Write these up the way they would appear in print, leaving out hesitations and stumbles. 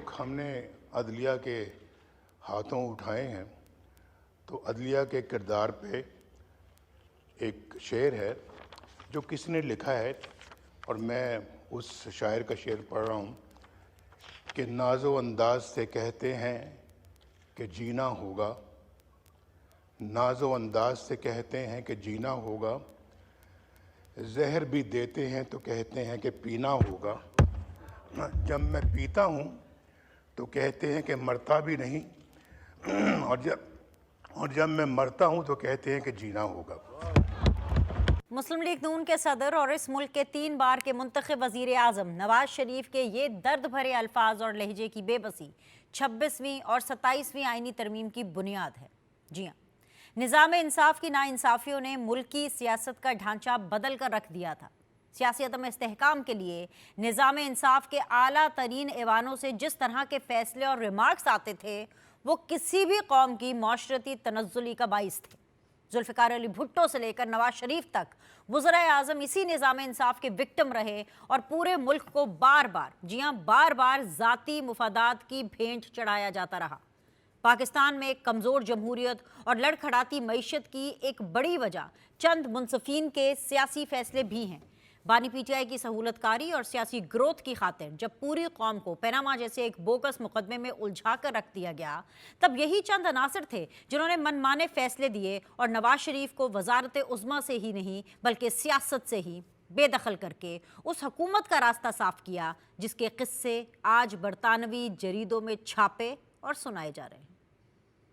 रुख हमने अदलिया के हाथों उठाए हैं तो अदलिया के किरदार पे एक शेर है जो किसने लिखा है, और मैं उस शायर का शेर पढ़ रहा हूँ कि नाज़ो अंदाज से कहते हैं कि जीना होगा, नाज़ो अंदाज से कहते हैं कि जीना होगा, जहर भी देते हैं तो कहते हैं कि पीना होगा। जब मैं पीता हूँ तो कहते हैं कि मरता भी नहीं, और जब मैं मरता हूँ तो कहते हैं कि जीना होगा। मुस्लिम लीग नून के सदर और इस मुल्क के 3 बार के मुंतखब वजीर आजम नवाज शरीफ के ये दर्द भरे अल्फाज और लहजे की बेबसी 26वीं और 27वीं आईनी तरमीम की बुनियाद है। जी हाँ, निज़ाम इंसाफ की नाइंसाफियों ने मुल्की सियासत का ढांचा बदल कर रख दिया था। सियासी अदम इस्तेहकाम के लिए निज़ाम इंसाफ के आला तरीन ऐवानों से जिस तरह के फैसले और रिमार्क्स आते थे वो किसी भी कौम की माशरती तनज़्ज़ुली का बाइस थे। जुल्फ़िकार अली भुट्टो से लेकर नवाज शरीफ तक वज़ीर आज़म इसी निज़ाम इंसाफ के विक्टिम रहे और पूरे मुल्क को बार बार, जी हाँ बार बार ज़ाती मुफादात की भेंट चढ़ाया जाता रहा। पाकिस्तान में कमज़ोर जमहूरियत और लड़खड़ाती मईशत की एक बड़ी वजह चंद मुनसिफीन के सियासी फैसले भी हैं। बानी पीटीआई की सहूलतकारी और सियासी ग्रोथ की खातिर जब पूरी कौम को पनामा जैसे एक बोगस मुकदमे में उलझा कर रख दिया गया, तब यही चंद अनासर थे जिन्होंने मनमाने फैसले दिए और नवाज शरीफ को वजारत उज़्मा से ही नहीं बल्कि सियासत से ही बेदखल करके उस हुकूमत का रास्ता साफ किया जिसके किस्से आज बरतानवी जरीदों में छापे और सुनाए जा रहे हैं।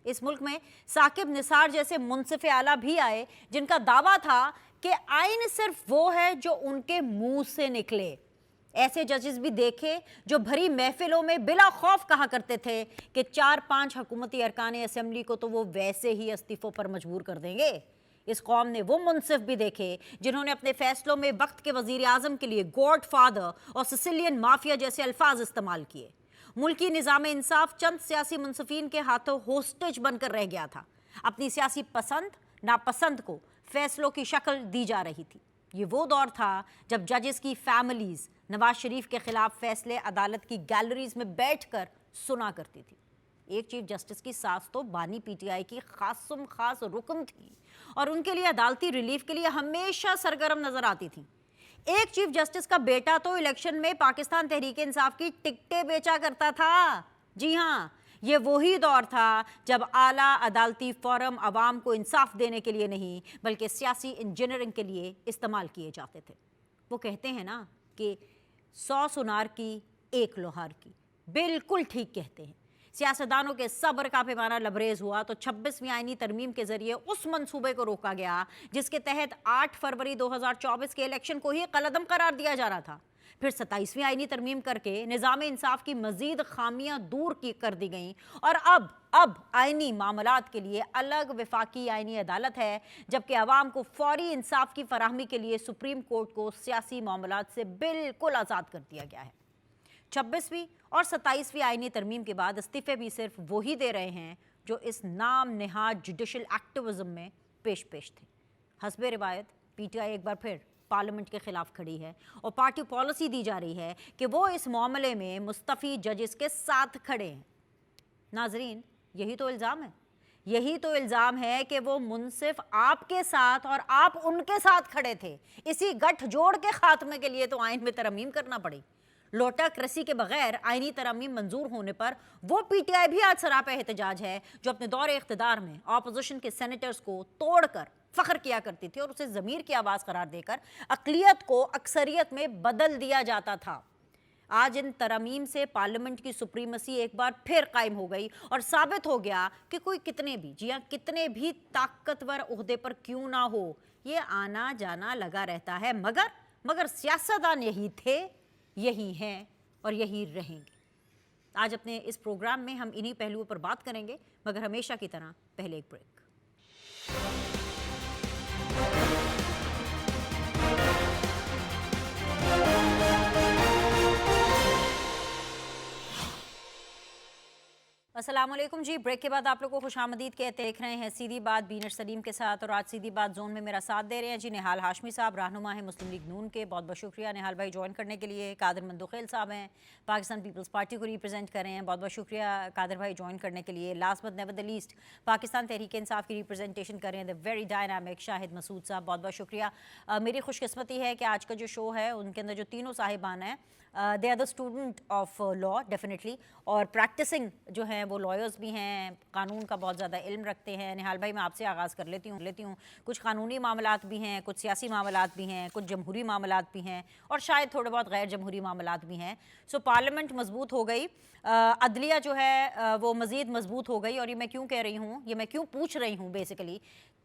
इस मुल्क में साकिब निसार जैसे मुंसिफ आला भी आए जिनका दावा था कि आइन सिर्फ वो है जो उनके मुंह से निकले। ऐसे जजेस भी देखे जो भरी महफिलों में बिला खौफ कहा करते थे कि 4-5 हुकूमती अरकान असेंबली को तो वो वैसे ही इस्तीफों पर मजबूर कर देंगे। इस कौम ने वो मुंसिफ भी देखे जिन्होंने अपने फैसलों में वक्त के वजीर आजम के लिए गॉड फादर और सिसिलियन माफिया जैसे अल्फाज इस्तेमाल किए। मुल्की निज़ाम इंसाफ चंद सियासी मुंसिफीन के हाथों होस्टेज बनकर रह गया था। अपनी सियासी पसंद नापसंद को फैसलों की शक्ल दी जा रही थी। ये वो दौर था जब जजेस की फैमिलीज नवाज शरीफ के खिलाफ फैसले अदालत की गैलरीज में बैठकर सुना करती थी। एक चीफ जस्टिस की सास तो बानी पीटीआई की खास रुकन थी और उनके लिए अदालती रिलीफ के लिए हमेशा सरगर्म नजर आती थी। एक चीफ जस्टिस का बेटा तो इलेक्शन में पाकिस्तान तहरीक इंसाफ की टिकटें बेचा करता था। जी हाँ, ये वही दौर था जब आला अदालती फोरम अवाम को इंसाफ देने के लिए नहीं बल्कि सियासी इंजीनियरिंग के लिए इस्तेमाल किए जाते थे। वो कहते हैं ना कि 100 सुनार की 1 लोहार की, बिल्कुल ठीक कहते हैं। सियासतदानों के सब्र का पैमाना लबरेज हुआ तो 26वीं आईनी तरमीम के जरिए उस मंसूबे को रोका गया जिसके तहत 8 फरवरी 2024 के इलेक्शन को ही कलअदम करार दिया जा रहा था। फिर 27वीं आईनी तरमीम करके निज़ाम इंसाफ की मजीद खामियां दूर की कर दी गईं और अब आईनी मामलात के लिए अलग वफाकी आईनी अदालत है, जबकि अवाम को फौरी इंसाफ की फराहमी के लिए सुप्रीम कोर्ट को सियासी मामलात से बिल्कुल आज़ाद कर दिया गया है। 26वीं और 27वीं आईनी तरमीम के बाद इस्तीफे भी सिर्फ वही दे रहे हैं जो इस नाम निहाद जुडिशल एक्टिविज्म में पेश थे। हस्बे रिवायत पीटीआई एक बार फिर पार्लियामेंट के खिलाफ खड़ी है और पार्टी पॉलिसी दी जा रही है कि वो इस मामले में मुस्तफ़ी जजेस के साथ खड़े हैं। नाजरीन, यही तो इल्ज़ाम है, यही तो इल्ज़ाम है कि वो मुंसिफ आपके साथ और आप उनके साथ खड़े थे। इसी गठजोड़ के खात्मे के लिए तो आइन में तरमीम करना पड़ी। लोटाक्रेसी के बगैर आईनी तरमीम मंजूर होने पर वो पीटीआई भी आज सरापा एहतजाज है जो अपने दौरे इख्तिदार में ऑपोजिशन के सेनेटर्स को तोड़कर फख्र किया करती थी और उसे ज़मीर की आवाज़ करार देकर अक़लियत को अक्सरियत में बदल दिया जाता था। आज इन तरमीम से पार्लियामेंट की सुप्रीमसी एक बार फिर कायम हो गई और साबित हो गया कि कोई कितने भी, जी हाँ कितने भी ताकतवर ओहदे पर क्यों ना हो, ये आना जाना लगा रहता है। मगर सियासतदान यही थे, यही हैं और यही रहेंगे। आज अपने इस प्रोग्राम में हम इन्हीं पहलुओं पर बात करेंगे, मगर हमेशा की तरह पहले एक ब्रेक। अस्सलाम वालेकुम जी। ब्रेक के बाद आप लोग को खुशामदीद कहते देख रहे हैं सीधी बात बीनर सलीम के साथ, और आज सीधी बात जोन में मेरा साथ दे रहे हैं जी निहाल हाशमी साहब, रहनुमा है मुस्लिम लीग नून के। बहुत बहुत शुक्रिया निहाल भाई ज्वाइन करने के लिए। कादिर मंदुखेल साहब हैं, पाकिस्तान पीपल्स पार्टी को रिप्रेजेंट कर रहे हैं। बहुत बहुत शुक्रिया कादिर भाई ज्वाइन करने के लिए। Last but never the least Pakistan Tehreek Insaf की रिप्रेजेंटेशन कर रहे हैं the very dynamic Shahid Masood sahab, बहुत बहुत शुक्रिया। मेरी खुशकिस्मती है कि आज का जो शो है उनके अंदर जो तीनों साहिबान हैं they are the student of law definitely, और प्रैक्टिसिंग जो हैं वो लॉयर्स भी हैं, कानून का बहुत ज़्यादा इल्म रखते हैं। निहाल भाई मैं आपसे आगाज़ कर लेती हूँ। कुछ कानूनी मामलात भी हैं, कुछ सियासी मामलात भी हैं, कुछ जमहूरी मामलात भी हैं, और शायद थोड़े बहुत गैर जमहूरी मामलात भी हैं। सो पार्लियामेंट मजबूत हो गई, अदलिया जो है वो मज़ीद मजबूत हो गई। और ये मैं क्यों कह रही हूँ, ये मैं क्यों पूछ रही हूँ बेसिकली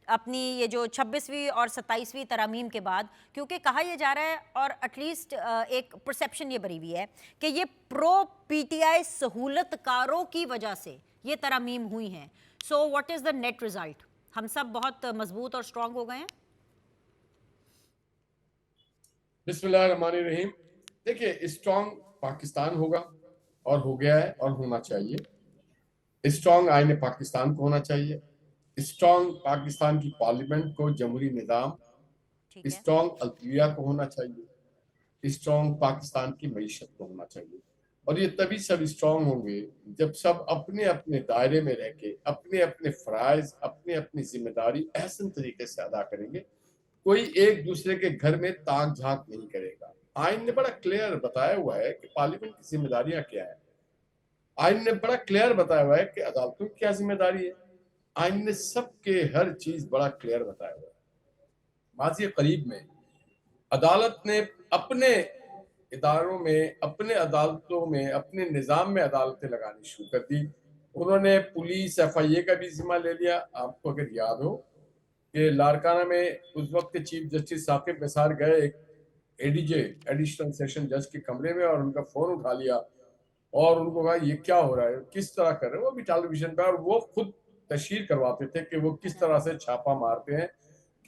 अपनी ये जो 26वीं और 27वीं तरमीम के बाद, क्योंकि कहा यह जा रहा है और एटलीस्ट एक परसेप्शन ये बनी हुई है कि ये प्रो पीटीआई सहूलतकारों की वजह से ये तरमीम हुई हैं। So what is the net result? हम सब बहुत मजबूत और स्ट्रांग हो गए हैं। बिस्मिल्लाहिर्रहमानिर्रहीम। देखिए, स्ट्रांग पाकिस्तान होगा और हो गया है और होना चाहिए। स्ट्रांग आईने पाकिस्तान को होना चाहिए, स्ट्रांग पाकिस्तान की पार्लियामेंट को, जमहूरी निज़ाम, ठीक है। स्ट्रांग अदलिया को होना चाहिए, स्ट्रांग पाकिस्तान की मईशत को होना चाहिए। और ये तभी सब स्ट्रांग होंगे जब सब अपने अपने दायरे में रह के अपने अपने फराइज, अपने अपनी जिम्मेदारी अहसन तरीके से अदा करेंगे। कोई एक दूसरे के घर में ताक झांक नहीं करेगा। आइन ने बड़ा क्लियर बताया हुआ है कि पार्लियामेंट की जिम्मेदारियां क्या है। आइन ने बड़ा क्लियर बताया हुआ है कि अदालतों की क्या जिम्मेदारी है। आइन ने सबके हर चीज बड़ा क्लियर बताया हुआ है। माजी करीब में अदालत ने अपने इदारों में, अपने अदालतों में, अपने निज़ाम में अदालतें लगानी शुरू कर दी। उन्होंने पुलिस FIA का भी जिम्मा ले लिया। आपको अगर याद हो कि लारकाना में उस वक्त चीफ जस्टिस साकिब निसार गए एक ADJ एडिशनल सेशन जज के कमरे में और उनका फोन उठा लिया और उनको कहा ये क्या हो रहा है, किस तरह कर रहे हैं। वो भी टेलीविजन पे, और वो खुद तशहीर करवाते थे कि वो किस तरह से छापा मारते हैं,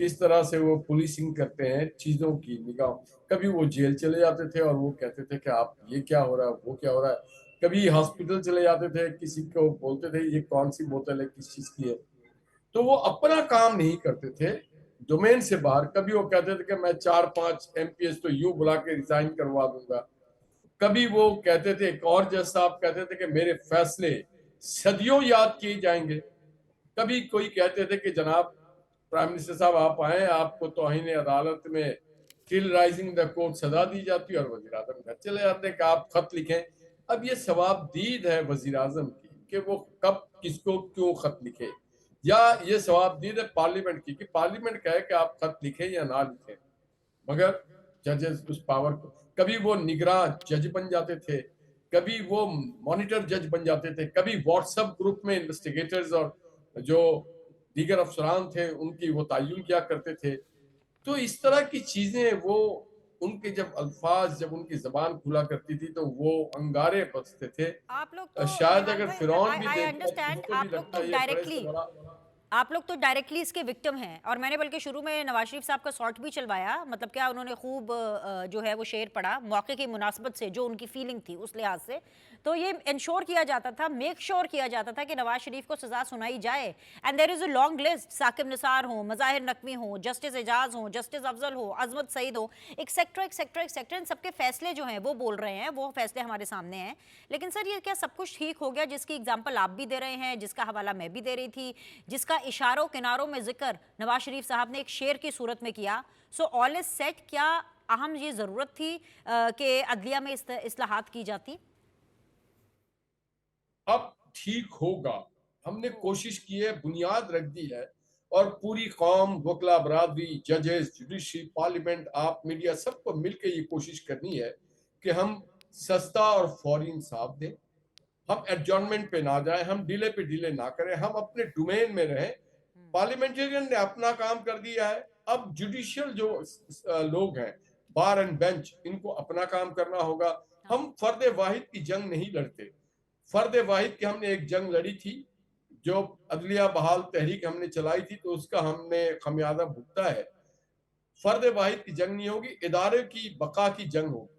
किस तरह से वो पुलिसिंग करते हैं चीजों की निगाह। कभी वो जेल चले जाते थे और वो कहते थे कि आप ये क्या हो रहा है, वो क्या हो रहा है। कभी हॉस्पिटल चले जाते थे, किसी को बोलते थे ये कौन सी बोतल है, किस चीज की है। तो वो अपना काम नहीं करते थे डोमेन से बाहर। कभी वो कहते थे कि मैं 4-5 MPs तो यूं बुला के रिजाइन करवा दूंगा। कभी वो कहते थे, एक और जज साहब कहते थे कि मेरे फैसले सदियों याद किए जाएंगे। कभी कोई कहते थे कि जनाब प्राइम मिनिस्टर साहब आप आए, आपको तौहीन अदालत में किल राइजिंग द कोर्ट सजा दी जाती है और वजीर आजम घर चले जाते हैं कि आप खत लिखें। अब ये सवाबदीद है वजीर आजम की कि वो कब किसको क्यों खत लिखे, या ये सवाबदीद है पार्लियामेंट की कि पार्लियामेंट कहे कि आप खत लिखें या ना लिखें। मगर जजेस उस पावर को, कभी वो निगरान जज बन जाते थे, कभी वो मॉनिटर जज बन जाते थे, कभी व्हाट्सएप ग्रुप में इन्वेस्टिगेटर्स और जो दीगर अफसरान थे उनकी वो तयन किया करते थे। तो इस तरह की चीजें, वो उनके जब अल्फाज, जब उनकी जबान खुला करती थी तो वो अंगारे बसते थे। आप लोग तो शायद निहाल अगर भाई, फिरौन भी आई देखता तो अंडरस्टैंड, उसको भी आप लोग लगता तो है ये बड़े से डायरेक्टली बड़ा। आप लोग तो डायरेक्टली इसके विक्टिम हैं। और मैंने बल्कि शुरू में नवाज शरीफ साहब का शॉर्ट भी चलवाया, मतलब क्या उन्होंने खूब जो है वो शेर पढ़ा मौके की मुनासबत से, जो उनकी फीलिंग थी उस लिहाज से। तो ये इंश्योर किया जाता था, मेक श्योर किया जाता था कि नवाज शरीफ को सजा सुनाई जाए। And there is a long list, Saqib Nisar हो, मज़ाहिर नकवी हो, जस्टिस एजाज हो, जस्टिस अफजल हो, अजमत सईद हो, एक्सेक्ट्रा, इन सबके फैसले जो हैं वो बोल रहे हैं, वो फैसले हमारे सामने हैं। लेकिन सर ये क्या सब कुछ ठीक हो गया जिसकी एग्जाम्पल आप भी दे रहे हैं, जिसका हवाला मैं भी दे रही थी, जिसका इशारों किनारों में जिक्र नवाज शरीफ साहब ने एक शेर की सूरत में किया? So all is set. क्या अहम ये ज़रूरत थी कि अदलिया में इस्लाहात की जाती? अब ठीक होगा। हमने कोशिश की है, बुनियाद रख दी है, और पूरी कौम, वकला बरादरी, जजेस, जुडिशरी, पार्लियामेंट, आप मीडिया, सबको मिलकर ये कोशिश करनी है कि हम सस्ता और फौरी इंसाफ दें। हम एडजॉर्नमेंट पे ना जाए, हम डिले पे डिले ना करें, हम अपने डोमेन में रहें। पार्लियामेंटेरियन ने अपना काम कर दिया है, अब जुडिशियल जो लोग हैं, बार एंड बेंच, इनको अपना काम करना होगा। हम फर्द वाहिद की जंग नहीं लड़ते। फर्द वाहिद की हमने एक जंग लड़ी थी, जो अदलिया बहाल तहरीक हमने चलाई थी, तो उसका हमने खमियाजा भुगता है। फर्द वाहिद की जंग नहीं होगी, इदारे की बका की जंग होगी।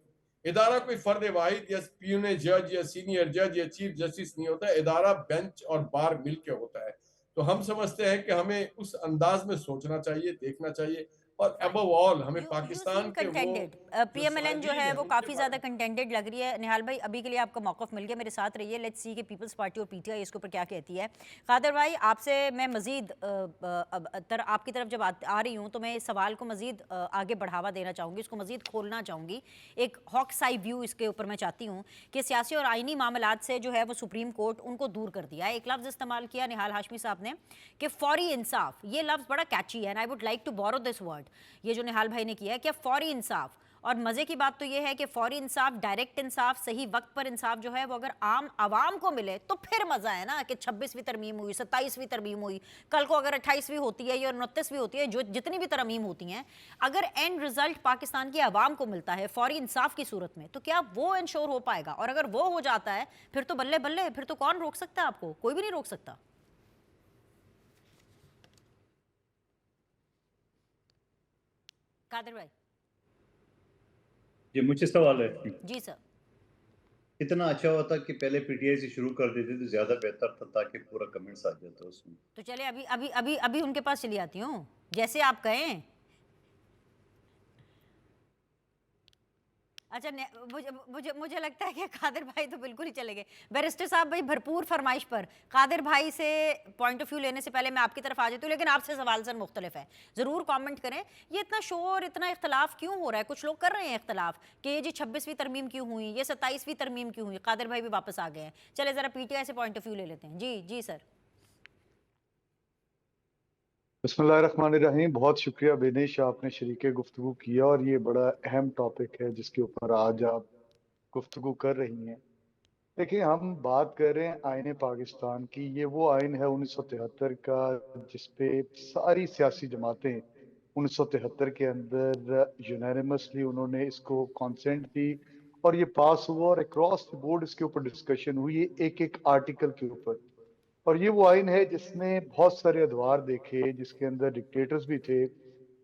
इदारा कोई फर्द वाहिद या प्यून जज या सीनियर जज या चीफ जस्टिस नहीं होता, इदारा बेंच और बार मिलके होता है। तो हम समझते हैं कि हमें उस अंदाज में सोचना चाहिए, देखना चाहिए, और अबव ऑल हमें यू पाकिस्तान सीम के वो कंटेंटेड। जो पीएमएलएन जो साइबीन है है वो उनके काफ़ी बारे ज़्यादा में। कंटेंटेड लग रही है। निहाल भाई, अभी के लिए आपका मौक़िफ़ मिल गया, मेरे साथ रहिए, लेट्स सी कि पीपल्स पार्टी और पीटीआई इसके ऊपर क्या कहती है। कादर भाई, आपसे मैं मज़ीद आपकी तरफ जब आ रही हूँ तो मैं इस सवाल को मज़ीद आगे बढ़ावा देना चाहूँगी, इसको मज़ीद खोलना चाहूँगी। एक हॉक्स आई व्यू इसके ऊपर मैं चाहती हूँ कि सियासी और आइनी मामलात से जो है वो सुप्रीम कोर्ट उनको दूर कर दिया है। एक लफ्ज़ इस्तेमाल किया निहाल हाशमी साहब ने कि फौरी इंसाफ। ये लफ्ज़ बड़ा कैची है and I would like to borrow this word, ये जो निहाल भाई ने किया है कि फौरी इंसाफ। और मज़े की बात तो ये है कि फौरी इंसाफ, डायरेक्ट इंसाफ, सही वक्त पर इंसाफ जो है वो अगर आम आवाम को मिले तो फिर मज़ा है ना कि 26वीं तरमीम हुई, 27वीं तरमीम हुई, कल को अगर 28वीं होती है या 29वीं होती है, जो जितनी भी तरमीम होती हैं, अगर एंड रिजल्ट पाकिस्तान की आवाम को मिलता है फौरी इंसाफ की सूरत में, तो क्या वो इंश्योर हो पाएगा? और अगर वो हो जाता है फिर तो बल्ले बल्ले, फिर तो कौन रोक सकता है आपको? कोई भी नहीं रोक सकता। कादिर भाई। ये मुझे सवाल है, जी सर। कितना अच्छा होता कि पहले पीटीआई से शुरू कर देते तो ज्यादा बेहतर था, ताकि पूरा कमेंट्स आ जाता उसमें। तो चले अभी अभी अभी अभी उनके पास चली आती हूँ, जैसे आप कहें। अच्छा, मुझे मुझे मुझे लगता है कि कादिर भाई तो बिल्कुल ही चले गए। बैरिस्टर साहब भाई, भरपूर फरमाइश पर कादिर भाई से पॉइंट ऑफ व्यू लेने से पहले मैं आपकी तरफ आ जाती हूँ, लेकिन आपसे सवाल सर मुख्तलिफ है, ज़रूर कमेंट करें। ये इतना शोर, इतना इख्तलाफ क्यों हो रहा है? कुछ लोग कर रहे हैं इख्तलाफ कि ये जी 26वीं तरमीम क्यों हुई, ये 27वीं तरमीम क्यों हुई। कादिर भाई भी वापस आ गए हैं। चले ज़रा पीटीआई से पॉइंट ऑफ व्यू ले लेते हैं। जी जी सर। बिस्मिल्लाहिर्रहमानिर्रहीम। बहुत शुक्रिया बेनिश, आपने शरीके गुफ्तगू किया और ये बड़ा अहम टॉपिक है जिसके ऊपर आज आप गुफ्तगू कर रही हैं। देखिए, हम बात कर रहे हैं आईन पाकिस्तान की। ये वो आइन है 1973 का जिसपे सारी सियासी जमातें 1973 के अंदर यूनानिमसली उन्होंने इसको कॉन्सेंट दी और ये पास हुआ और अक्रॉस द बोर्ड इसके ऊपर डिस्कशन हुई एक एक आर्टिकल के ऊपर। और ये वो आइन है जिसने बहुत सारे अदवार देखे, जिसके अंदर डिक्टेटर्स भी थे,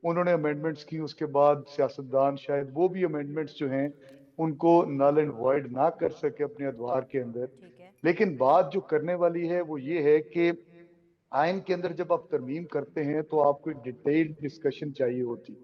उन्होंने अमेंडमेंट्स की। उसके बाद सियासतदान शायद वो भी अमेंडमेंट्स जो हैं उनको नल एंड वॉइड ना कर सके अपने अदवार के अंदर। ठीक है। लेकिन बात जो करने वाली है वो ये है कि आइन के अंदर जब आप तरमीम करते हैं तो आपको एक डिटेल्ड डिस्कशन चाहिए होती।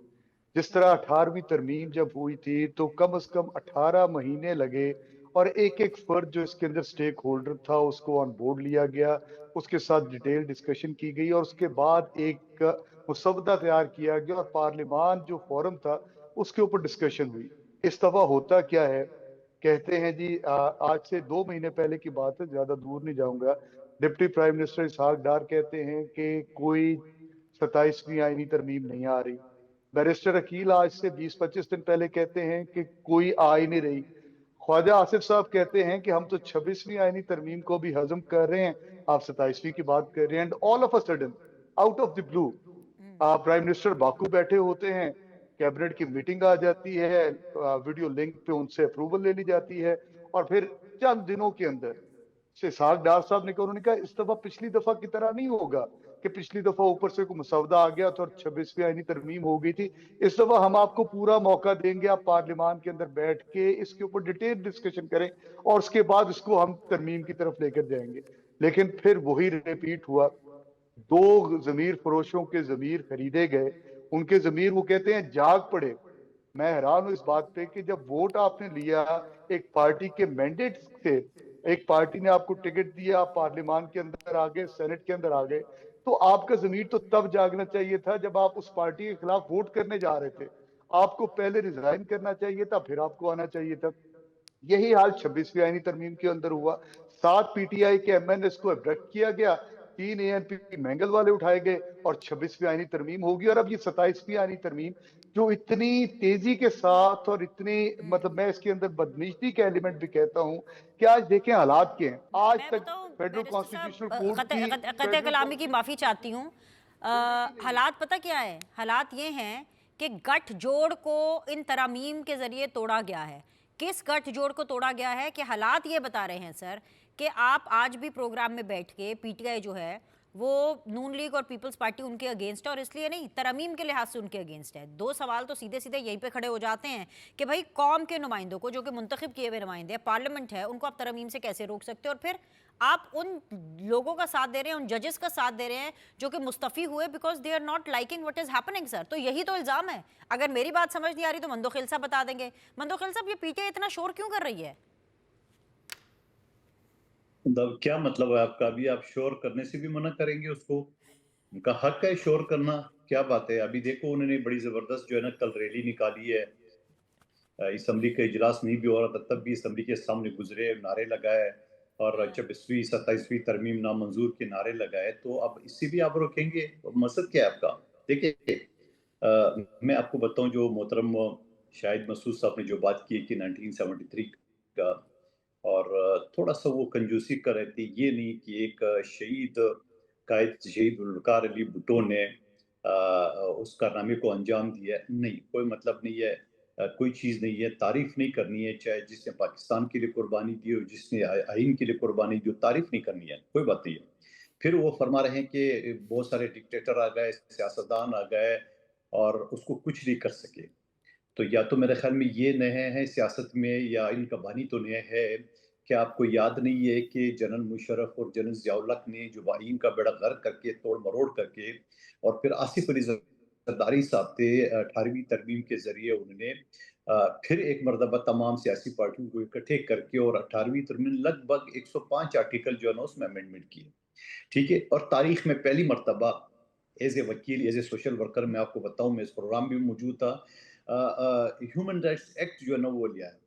जिस तरह 18वीं तरमीम जब हुई थी तो कम से कम 18 महीने लगे और एक एक फर्द जो इसके अंदर स्टेक होल्डर था उसको ऑन बोर्ड लिया गया, उसके साथ डिटेल डिस्कशन की गई और उसके बाद एक मुसवदा तैयार किया गया और पार्लियामान जो फोरम था उसके ऊपर डिस्कशन हुई। इस दफा होता क्या है, कहते हैं जी आज से 2 महीने पहले की बात है, ज्यादा दूर नहीं जाऊंगा, डिप्टी प्राइम मिनिस्टर इसहाक डार कहते हैं कि कोई 27वीं आईनी तरमीम नहीं आ रही। बैरिस्टर अकील आज से 20-25 दिन पहले कहते हैं कि कोई आ ही नहीं रही। ख्वाजा आसिफ साहब कहते हैं कि हम तो 26वीं आईनी तरमीम को भी हजम कर रहे हैं, आप 27वीं की बात कर रहे हैं। And all of a sudden out of the blue prime minister Baku बैठे होते हैं, कैबिनेट की मीटिंग आ जाती है, वीडियो लिंक पे उनसे अप्रूवल ले ली जाती है और फिर चंद दिनों के अंदर से इसहाक डार साहब ने कहा, उन्होंने कहा इस दफा पिछली दफा की तरह नहीं होगा कि पिछली दफा ऊपर से कोई मसवदा आ गया तो 26वीं आईनी तरमीम हो गई थी। इस दफा हम आपको पूरा मौका देंगे, आप पार्लियामान के अंदर बैठ के इसके ऊपर डिटेल डिस्कशन करें और उसके बाद इसको हम तरमीम की तरफ लेकर जाएंगे। लेकिन फिर वही रिपीट हुआ। 2 जमीर फरोशों के जमीर खरीदे गए, उनके जमीर वो कहते हैं जाग पड़े। मैं हैरान हूं इस बात पे कि जब वोट आपने लिया एक पार्टी के मैंडेट से, एक पार्टी ने आपको टिकट दिया, आप पार्लियामान के अंदर आ गए, सेनेट के अंदर आ गए, तो आपका जमीर तो तब जागना चाहिए था जब आप उस पार्टी के खिलाफ वोट करने जा रहे थे। आपको पहले रिजाइन करना चाहिए था, फिर आपको आना चाहिए था। यही हाल 26वीं आईनी तरमीम के अंदर हुआ। 7 पीटीआई के एमएनएस को एब्डक्ट किया गया, 3 एएनपी मैंगल वाले उठाए गए और 26वीं आईनी तरमीम होगी। और अब ये 27वीं आईनी तरमीम जो इतनी तेजी के साथ और इतनी, मतलब मैं इसके अंदर बदनीति का एलिमेंट भी कहता हूं कि आज देखें हालात के हैं। आज मैं तक बताऊं फेडरल बैरिस्टर कॉन्स्टिट्यूशनल साहब, कोर्ट की कतई कलामी की माफ़ी चाहती हूँ। हालात पता क्या है? हालात ये हैं कि गठ जोड़ को इन तरामीम के ज़रिए तोड़ा गया है। किस गठ जोड़ को तोड़ा गया है कि हालात ये बता रहे हैं सर कि आप आज भी प्रोग्राम में बैठ के पीटीआई जो है वो नून लीग और पीपल्स पार्टी उनके अगेंस्ट है, और इसलिए नहीं, तरमीम के लिहाज से उनके अगेंस्ट है। दो सवाल तो सीधे सीधे यहीं पे खड़े हो जाते हैं कि भाई कौम के नुमाइंदों को, जो कि मुंतखब किए हुए नुमाइंदे हैं, पार्लियामेंट है, उनको आप तरमीम से कैसे रोक सकते हो? और फिर आप उन लोगों का साथ दे रहे हैं, उन जजेस का साथ दे रहे हैं जो कि मुस्तफ़ी हुए because they are not liking what is happening. Sir, तो यही तो इल्ज़ाम है। अगर मेरी बात समझ नहीं आ रही तो मंदोखिल साहब बता देंगे। मंदोखिल साहब, ये पीटीआई इतना शोर क्यों कर रही है? मतलब क्या मतलब है आपका? अभी आप शोर करने से भी मना करेंगे उसको? उनका हक है शोर करना। क्या बात है? अभी देखो उन्होंने बड़ी जबरदस्त जो है ना कल रैली निकाली है। असम्बली का इजलास नहीं भी हो रहा था तब भी असम्बली के सामने गुजरे, नारे लगाए और 26वीं 27वीं तरमीम नामंजूर के नारे लगाए। तो अब इससे भी आप रोकेंगे? तो मकसद क्या है आपका? देखिए, मैं आपको बताऊं, जो मोहतरम शाहिद मसूद साहब ने जो बात की कि 1973 का, और थोड़ा सा वो कंजूसी कर रहे थे, ये नहीं कि एक शहीद कायद शहीद जुल्फ़िकार अली भुट्टो ने उस कारनामे को अंजाम दिया है। नहीं, कोई मतलब नहीं है। कोई चीज़ नहीं है, तारीफ़ नहीं करनी है, चाहे जिसने पाकिस्तान के लिए कुर्बानी दी हो, जिसने आइन के लिए कुर्बानी दी हो, तारीफ़ नहीं करनी है, कोई बात नहीं है। फिर वो फरमा रहे हैं कि बहुत सारे डिक्टेटर आ गए, सियासतदान आ गए और उसको कुछ नहीं कर सके। तो या तो मेरे ख्याल में ये नए हैं सियासत में, या इनका बानी तो नया है। क्या आपको याद नहीं है कि जनरल मुशर्रफ और जनरल ज़िया-उल-हक ने जो आइन का बेड़ा गर्क करके, तोड़-मरोड़ करके, और फिर आसिफ अली ज़रदारी साहब थे, 18वीं तरमीम के ज़रिए उन्होंने फिर एक मर्तबा तमाम सियासी पार्टियों को इकट्ठे करके और 18वीं तरमीम लगभग 105 आर्टिकल जो है ना उसमें अमेंडमेंट किए। ठीक है? और तारीख में पहली मर्तबा एज़ ए वकील, एज़ ए सोशल वर्कर, मैं आपको बताऊँ, मैं इस प्रोग्राम में भी मौजूद था। ह्यूमन राइट्स एक्ट जो है ना वो लिया है।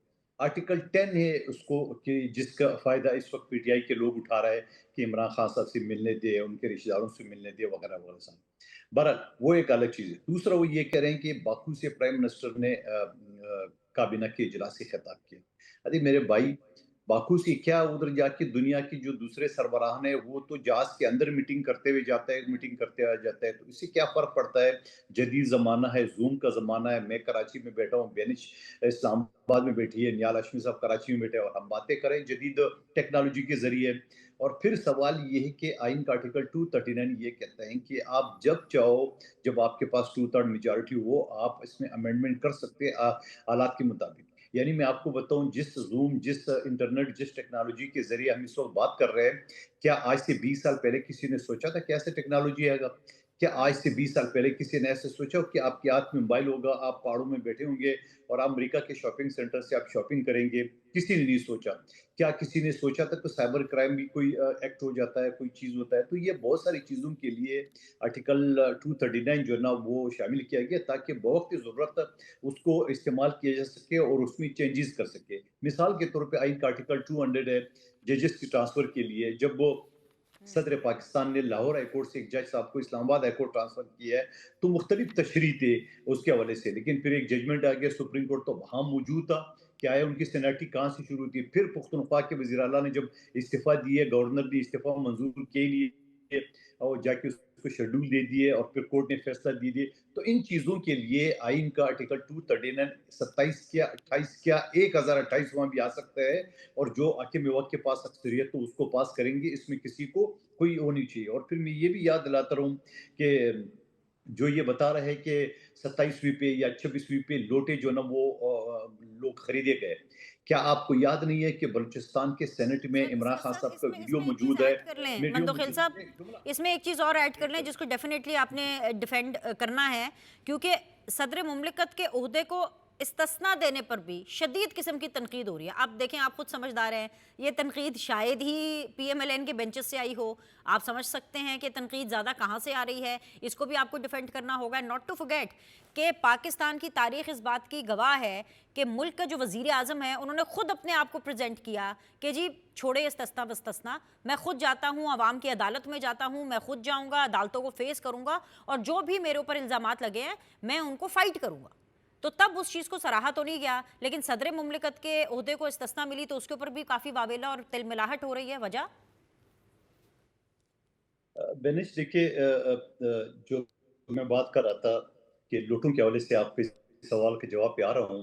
आर्टिकल 10 है उसको, कि जिसका फ़ायदा इस वक़्त पीटीआई के लोग उठा रहे हैं कि इमरान खान साहब से मिलने दें, उनके रिश्तेदारों से मिलने दें, वगैरह-वगैरह साहब। बहरहाल वो एक अलग चीज़ है। दूसरा वो ये कह रहे हैं कि बाकू से प्राइम मिनिस्टर ने काबीना के इजलास से खिताब किया। अरे मेरे भाई, बाकू से क्या, उधर जाके दुनिया की जो दूसरे सरबराह हैं वो तो जहाज के अंदर मीटिंग करते हुए जाता है, मीटिंग करते आ जाता है, तो इससे क्या फ़र्क पड़ता है? जदीद ज़माना है, ज़ूम का ज़माना है। मैं कराची में बैठा हूँ, बेनिश इस्लामाबाद में बैठी है, नियाल हाशमी साहब कराची में बैठे हैं, और हम बातें करें जदीद टेक्नोलॉजी के ज़रिए। और फिर सवाल ये है कि आइन का आर्टिकल 239 ये कहता है कि आप जब चाहो, जब आपके पास 2/3 मेजॉरिटी हो, आप इसमें अमेंडमेंट कर सकते हैं हालात के मुताबिक। यानी मैं आपको बताऊं, जिस जूम, जिस इंटरनेट, जिस टेक्नोलॉजी के जरिए हम इस वक्त बात कर रहे हैं, क्या आज से 20 साल पहले किसी ने सोचा था कि ऐसे टेक्नोलॉजी आएगा? क्या आज से 20 साल पहले किसी ने ऐसे सोचा कि आपके हाथ में मोबाइल होगा, आप पहाड़ों में बैठे होंगे और अमेरिका के शॉपिंग सेंटर से आप शॉपिंग करेंगे? किसी ने नहीं सोचा। क्या किसी ने सोचा था कि साइबर क्राइम भी कोई एक्ट हो जाता है, कोई चीज़ होता है? तो ये बहुत सारी चीज़ों के लिए आर्टिकल 239 जो है ना वो शामिल किया गया, ताकि बवक्त ज़रूरत उसको इस्तेमाल किया जा सके और उसमें चेंजेस कर सके। मिसाल के तौर पे आइन का आर्टिकल 200 है जजेस के ट्रांसफ़र के लिए। जब वो सदर पाकिस्तान ने लाहौर हाई कोर्ट से एक जज साहब को इस्लामाबाद हाई कोर्ट ट्रांसफ़र किया है, तो मुख्तलिफ तशरीह थे उसके हवाले से, लेकिन फिर एक जजमेंट आ गया सुप्रीम कोर्ट, तो वहाँ मौजूद था। क्या है, उनकी सीनियरिटी कहाँ से शुरू हुई थी? फिर पुख्तनख्वा के वज़ीर आला ने जब इस्तीफ़ा दिए, गवर्नर ने इस्तीफ़ा मंजूर के लिए और जाके उसको शेड्यूल दे दिए और फिर कोर्ट ने फैसला दे दिए। तो इन चीज़ों के लिए आइन का आर्टिकल 239 27 क्या 28 क्या 1028 वहाँ भी आ सकता है, और जो हाकिम वक्त के पास अक्सरियत तो उसको पास करेंगे, इसमें किसी को कोई वो नहीं चाहिए। और फिर मैं ये भी याद दिलाता रहूँ कि जो ये बता रहे हैं कि 27वीं पे या 26वीं पे लोटे जो ना वो लोग खरीदे गए। क्या आपको याद नहीं है कि बलूचिस्तान के सेनेट में sir Imran sir Khan sir साहब का इसमें वीडियो इसमें एक चीज़ मौजूद है, ऐड कर लें वीडियो मंदोखिल मौजूद साहब, है, जुमला इसमें एक चीज़ और ऐड कर लें एक जिसको डेफिनेटली आपने डिफेंड करना है, क्योंकि सदर मुमलिकत के ओहदे को इस्तिस्ना देने पर भी शदीद किस्म की तनकीद हो रही है। आप देखें, आप खुद समझदार हैं, ये तनकीद शायद ही पीएमएलएन के बेंचेस से आई हो। आप समझ सकते हैं कि तनकीद ज़्यादा कहाँ से आ रही है, इसको भी आपको डिफेंड करना होगा। नॉट टू फॉरगेट कि पाकिस्तान की तारीख इस बात की गवाह है कि मुल्क का जो वज़ीर आज़म है उन्होंने खुद अपने आप को प्रेजेंट किया कि जी छोड़े इस्तिस्ना बस्तिस्ना, मैं खुद जाता हूँ, आवाम की अदालत में जाता हूँ, मैं खुद जाऊँगा, अदालतों को फेस करूँगा और जो भी मेरे ऊपर इल्ज़ामात लगे हैं मैं उनको फाइट करूँगा। तो तब उस चीज़ को सराहा तो नहीं गया, लेकिन सदर मुमलिकत के ओहदे को इस्तिस्ना मिली तो उसके ऊपर भी काफ़ी वावेला और तिलमिलाहट हो रही है। वजह बेनिश, देखिए, जो मैं बात कर रहा था कि लोटों के हवाले से आपके सवाल के जवाब पे आ रहा हूँ।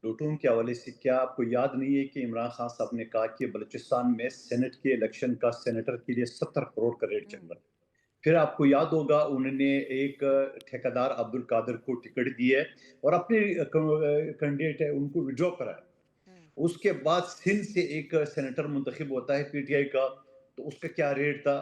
लोटों के हवाले से क्या आपको याद नहीं है कि इमरान खान साहब ने कहा कि बलूचिस्तान में सेनेट के इलेक्शन का सेनेटर के लिए 70 करोड़ का रेट चल रहा है? फिर आपको याद होगा उन्होंने एक ठेकेदार अब्दुल कादिर को टिकट दी है और अपने कैंडिडेट है उनको विड्रॉ कराया। उसके बाद सिंध से एक सेनेटर मुंतखब होता है पीटीआई का, तो उसका क्या रेट था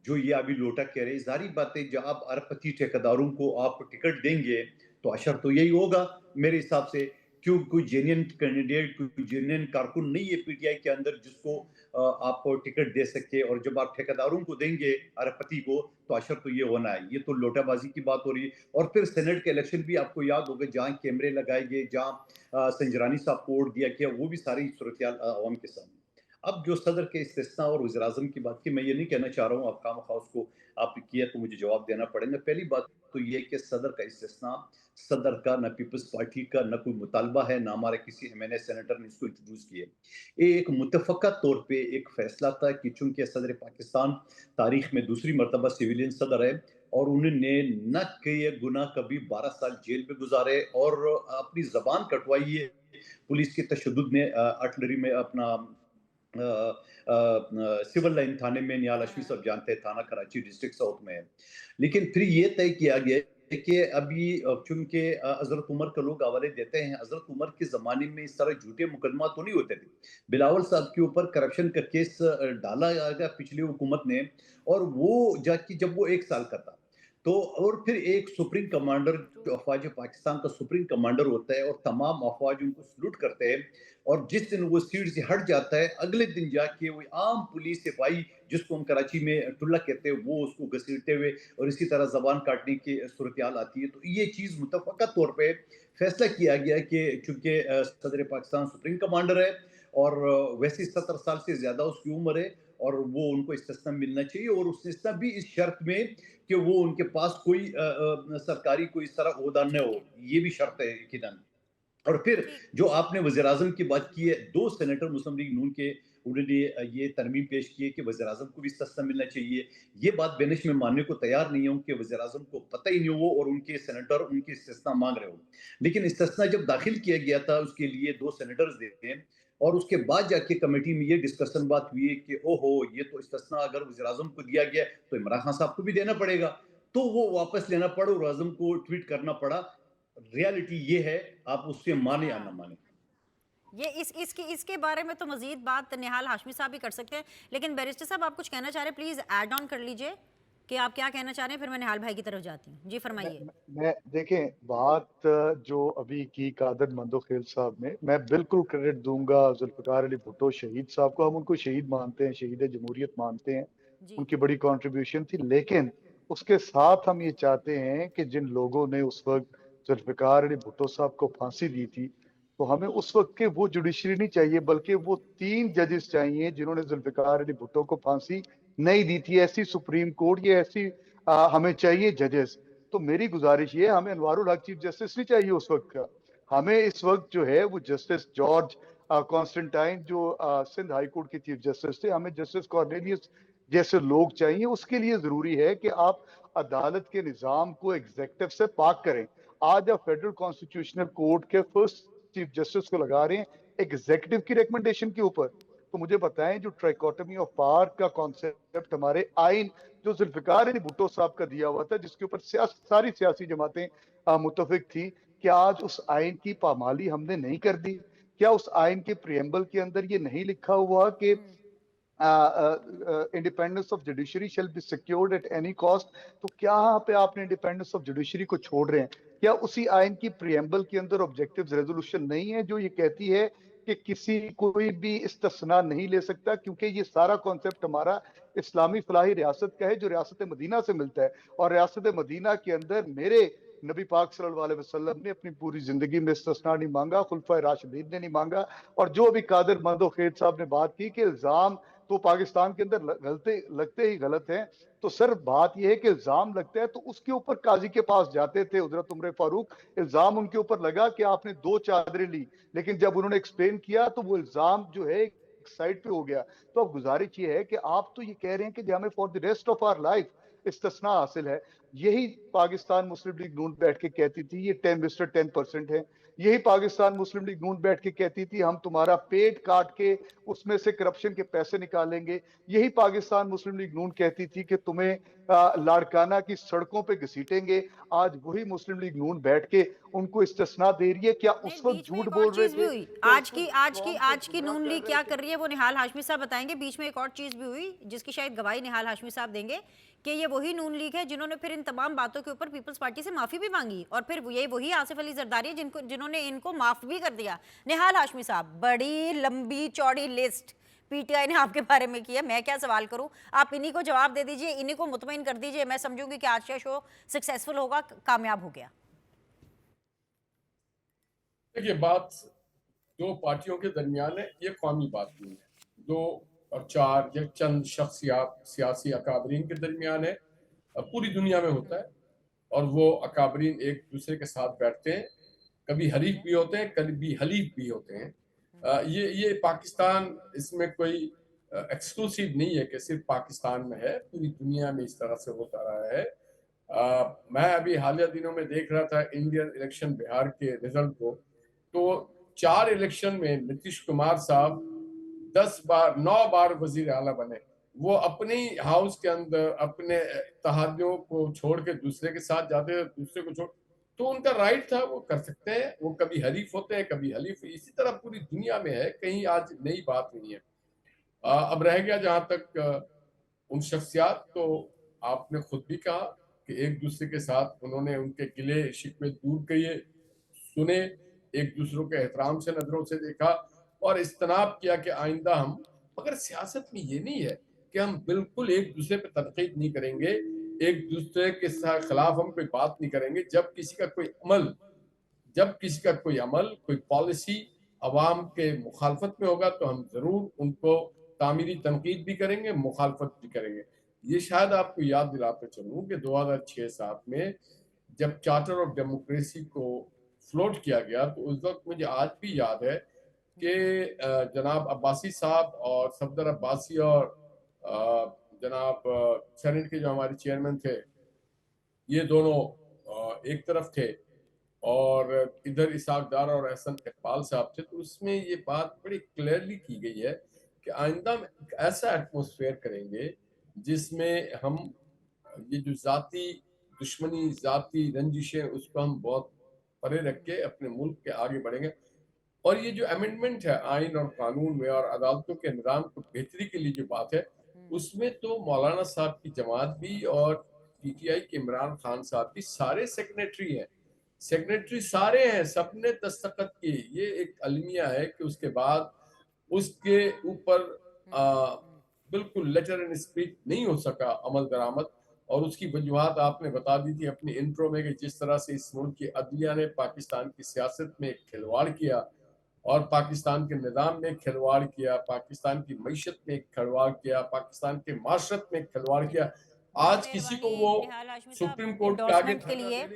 जो ये अभी लोटा कह रहे हैं। जारी बात है जब आप अरबपति ठेकेदारों को आप टिकट देंगे तो अशर तो यही होगा मेरे हिसाब से, क्यों कोई जेन्युइन कैंडिडेट कोई जेन्युइन कारकुन नहीं है पीटीआई के अंदर जिसको आप टिकट दे सके, और जब आप ठेकेदारों को देंगे अरबपति को तो अशर तो ये होना है। ये तो लोटाबाजी की बात हो रही है। और फिर सेनेट के इलेक्शन भी आपको याद होगा जहाँ कैमरे लगाए गए, जहाँ संजरानी साहब को वोट दिया गया, वो भी सारी सूरत अवाम के सामने। अब जो सदर के इस्तिस्ना और वज़ीर आज़म की बात की, मैं ये नहीं कहना चाह रहा हूँ आप खामखा उसको आपने किया तो मुझे जवाब देना पड़ेगा। पहली बात तो ये कि सदर का इस्तिस्ना सदर का न पीपल्स पार्टी का न कोई मुतालबा है, ना हमारे किसी एमएनए सेनेटर ने इसको इंट्रोड्यूस किया। ये एक मुतफ़क्का तौर पे एक फैसला था कि चूंकि सदर पाकिस्तान तारीख में दूसरी मरतबा सिविलियन सदर है और उन्होंने न किए गुनाह कभी 12 साल जेल में गुजारे और अपनी जबान कटवाई है पुलिस के तशद्दुद में, आर्टिलरी में अपना सिविल लाइन थाने में, निहाल हाशमी साहब जानते हैं, थाना कराची डिस्ट्रिक्ट साउथ में है। लेकिन फिर ये तय किया गया कि अभी चूंकि हजरत उमर का लोग हवाले देते हैं, हजरत उमर के ज़माने में इस तरह झूठे मुकदमा तो नहीं होते थे। बिलावल साहब के ऊपर करप्शन का केस डाला गया पिछली हुकूमत ने, और वो जाके जब वो 1 साल का था तो, और फिर एक सुप्रीम कमांडर जो अफवाज पाकिस्तान का सुप्रीम कमांडर होता है और तमाम अफवाज उनको सल्यूट करते हैं, और जिस दिन वो सीट से हट जाता है अगले दिन जाके वो आम पुलिस सिपाही जिसको हम कराची में टुल्ला कहते हैं वो उसको घसीटते हुए और इसी तरह जबान काटने की सूरत हाल आती है। तो ये चीज़ मुतफ़क्का तौर पे फैसला किया गया कि चूंकि सदर पाकिस्तान सुप्रीम कमांडर है और वैसे 70 साल से ज़्यादा उसकी उम्र है और वो उनको इस्तिस्ना मिलना चाहिए, और उस इस्तिस्ना भी इस शर्त में कि वो उनके पास कोई सरकारी कोई इस तरह ओहदा न हो, ये भी शर्त है यकीनन। और फिर जो आपने वज़ीर आज़म की बात की है, 2 सेनेटर मुस्लिम लीग नून के उन्होंने ये तरमीम पेश की है कि वज़ीर आज़म को भी इस्तिस्ना मिलना चाहिए। ये बात बेनिश में मानने को तैयार नहीं हूँ कि वज़ीर आज़म को पता ही नहीं हो और उनके सेनेटर उनकी इस्तिस्ना मांग रहे हो। लेकिन इस्तिस्ना जब दाखिल किया गया था उसके लिए 2 सेनेटर्स थे और उसके बाद जाके कमेटी में ये डिस्कशन बात हुई कि ओहो! ये तो इस्तिस्ना अगर वज़ीर आज़म को दिया गया तो इमरान खान साहब को भी देना पड़ेगा। तो वो वापस लेना पड़ा और आज़म को ट्वीट करना पड़ा। रियलिटी ये है, आप उससे माने या ना माने। ये इसके बारे में तो मजीद बात निहाल हाशमी साहब भी कर सकते हैं, लेकिन बैरिस्टर साहब आप कुछ कहना चाह रहे हैं, प्लीज ऐड ऑन कर लीजिए कि आप क्या कहना चाह रहे हैं, फिर मैं निहाल भाई की तरफ जाती हूँ। जी फरमाइए। मैं देखें बात जो अभी की कादर मंदोखेल साहब ने, मैं बिल्कुल क्रेडिट दूंगा जुल्फिकार अली भुट्टो शहीद साहब को। हम उनको शहीद मानते हैं, शहीद जमहूरियत मानते हैं, जी उनकी बड़ी कंट्रीब्यूशन थी। लेकिन उसके साथ हम ये चाहते हैं कि जिन लोगों ने उस वक्त जुल्फिकार अली भुट्टो साहब को फांसी दी थी, तो हमें उस वक्त के वो जुडिशरी नहीं चाहिए, बल्कि वो 3 जजेस चाहिए जिन्होंने जुल्फिकार अली भुट्टो को फांसी नहीं दी थी। ऐसी सुप्रीम कोर्ट, ये ऐसी हमें चाहिए जजेस। तो मेरी गुजारिश ये, हमें अनवारुल हक चीफ जस्टिस नहीं चाहिए उस वक्त का। हमें इस वक्त जो है वो जस्टिस जॉर्ज कॉन्स्टेंटाइन जो सिंध हाई कोर्ट के चीफ जस्टिस थे, हमें जस्टिस कॉर्नेलियस जैसे लोग चाहिए। उसके लिए जरूरी है कि आप अदालत के निजाम को एग्जेक्टिव से पाक करें। आज आप फेडरल कॉन्स्टिट्यूशनल कोर्ट के फर्स्ट चीफ जस्टिस को लगा रहे हैं एग्जेक्टिव की रिकमेंडेशन के ऊपर। तो मुझे बताएं, जो ट्राइकोटमी ऑफ पावर का कॉन्सेप्ट हमारे आइन जो जुल्फिकार अली भुट्टो साहब का दिया हुआ था, जिसके ऊपर सारी सियासी जमातें मुतफिक थी, क्या आज उस आइन की पामाली हमने नहीं कर दी? क्या उस आइन के प्रियम्बल के अंदर ये नहीं लिखा हुआ कि independence of judiciary shall be secured at any cost? तो क्या यहाँ पे आपने इंडिपेंडेंस ऑफ जुडिशरी को छोड़ रहे हैं? क्या उसी आइन की प्रियम्बल के अंदर ऑब्जेक्टिव्स रेजोल्यूशन नहीं है जो ये कहती है कि किसी कोई भी इस्तिस्ना नहीं ले सकता? क्योंकि ये सारा कॉन्सेप्ट हमारा इस्लामी फलाही रियासत का है जो रियासत मदीना से मिलता है, और रियासत मदीना के अंदर मेरे नबी पाक सल्लल्लाहु अलैहि वसल्लम ने अपनी पूरी जिंदगी में इस्तिस्ना नहीं मांगा, खुलफाए राशिदीन ने नहीं मांगा। और जो अभी कादिर मंदोखेद साहब ने बात की कि इल्जाम तो पाकिस्तान के अंदर लगते ही गलत हैं, तो सर बात यह है कि इल्जाम लगता है तो उसके ऊपर काजी के पास जाते थे हजरत उमर फारूक। इल्जाम उनके ऊपर लगा कि आपने 2 चादरें ली, लेकिन जब उन्होंने एक्सप्लेन किया तो वो इल्जाम जो है साइड पे हो गया। तो अब गुजारिश ये है कि आप तो ये कह रहे हैं कि हमें for the rest of our life इस्तिस्ना हासिल है। यही पाकिस्तान मुस्लिम लीग नून बैठ के कहती थी ये 10% है। यही पाकिस्तान मुस्लिम लीग नून बैठ के कहती थी हम तुम्हारा पेट काट के उसमें से करप्शन के पैसे निकालेंगे। यही पाकिस्तान मुस्लिम लीग नून कहती थी कि तुम्हें लाड़काना की सड़कों पे घसीटेंगे। आज वही मुस्लिम लीग नून बैठ के उनको इस्तिस्ना दे रही है। क्या उस वक्त बीच में झूठ एक बोल और रहे चीज भी थे? हुई क्या आज उस की वक्त आज की कौम को आज की गुमराह नून कर लीग रहे क्या थे? कर रही है वो निहाल हाशमी साहब बताएंगे। बीच में एक और चीज भी हुई जिसकी शायद गवाही निहाल हाशमी साहब देंगे कि ये वही नून लीग है जिन्होंने फिर इन तमाम बातों के ऊपर पीपल्स पार्टी से माफी भी मांगी और फिर ये वही आसिफ अली जरदारी है जिन्होंने इनको माफ भी कर दिया। निहाल हाशमी साहब, बड़ी लंबी चौड़ी लिस्ट पीटीआई ने आपके बारे में किया। मैं क्या सवाल करूं, आप इन्हीं को जवाब दे दीजिए, इन्हीं को मुतमईन कर दीजिए। मैं समझूंगी कि आज का शो सक्सेसफुल होगा, कामयाब हो गया। देखिए, बात दो पार्टियों के दरमियान है, ये कौमी बात नहीं है। 2 और 4 या चंद शख्सियात सियासी अकाबरीन के दरमियान है। पूरी दुनिया में होता है और वो अकाबरीन एक दूसरे के साथ बैठते हैं, कभी हरीफ भी होते हैं, कभी हलीफ भी होते हैं। ये पाकिस्तान इसमें कोई एक्सक्लूसिव नहीं है कि सिर्फ पाकिस्तान में है, पूरी दुनिया में इस तरह से होता रहा है। मैं अभी हालिया दिनों में देख रहा था इंडियन इलेक्शन बिहार के रिजल्ट को, तो 4 इलेक्शन में नीतीश कुमार साहब 9 बार वजीर आला बने। वो अपनी हाउस के अंदर अपने इत्तेहादियों को छोड़ के दूसरे के साथ जाते थे, दूसरे को छोड़, तो उनका राइट था, वो कर सकते हैं। वो कभी हरीफ होते हैं, कभी हलीफ। इसी तरह पूरी दुनिया में है, कहीं आज नई बात नहीं है। अब रह गया जहां तक उन शख्सियात, तो आपने खुद भी कहा कि एक दूसरे के साथ उन्होंने उनके गिले शिकवे दूर किए, सुने, एक दूसरों के एहतराम से नजरों से देखा और इज्तनाब किया कि आइंदा हम, मगर सियासत में ये नहीं है कि हम बिल्कुल एक दूसरे पे तनकीद नहीं करेंगे, एक दूसरे के खिलाफ हम कोई बात नहीं करेंगे। जब किसी का कोई अमल, कोई पॉलिसी अवाम के मुखालफत में होगा तो हम जरूर उनको तामीरी तनकीद भी करेंगे, मुखालफत भी करेंगे। ये शायद आपको याद दिलाते चलूं कि 2006-7 में जब चार्टर ऑफ डेमोक्रेसी को फ्लोट किया गया, तो उस वक्त मुझे आज भी याद है कि जनाब अब्बासी साहब और सफदर अब्बासी और जनाब सेनेट के जो हमारे चेयरमैन थे, ये दोनों एक तरफ थे और इधर इसाक डार और एहसन इकबाल साहब थे। तो उसमें ये बात बड़ी क्लियरली की गई है कि आइंदा ऐसा एटमॉस्फेयर करेंगे जिसमें हम ये जो जाती दुश्मनी, जाती रंजिशें, उसको हम बहुत परे रख के अपने मुल्क के आगे बढ़ेंगे। और ये जो अमेंडमेंट है आइन और कानून में और अदालतों के निज़ाम को बेहतरी के लिए जो बात है, उसमें तो मौलाना साहब की जमात भी और पीटीआई के इमरान खान साहब भी सारे सेक्रेटरी सारे हैं, सबने दस्तखत की। ये एक अलमिया है कि उसके बाद उसके ऊपर बिल्कुल लेटर एंड स्पीच नहीं हो सका अमल दरामद। और उसकी वजूहत आपने बता दी थी अपने इंट्रो में कि जिस तरह से इस मुल्क की अदलिया ने पाकिस्तान की सियासत में खिलवाड़ किया और पाकिस्तान के निज़ाम में खिलवाड़ किया, पाकिस्तान की मईशत में खिलवाड़ किया, पाकिस्तान के माशरत में खिलवाड़ किया। आज किसी को वो सुप्रीम कोर्ट के आगे के लिए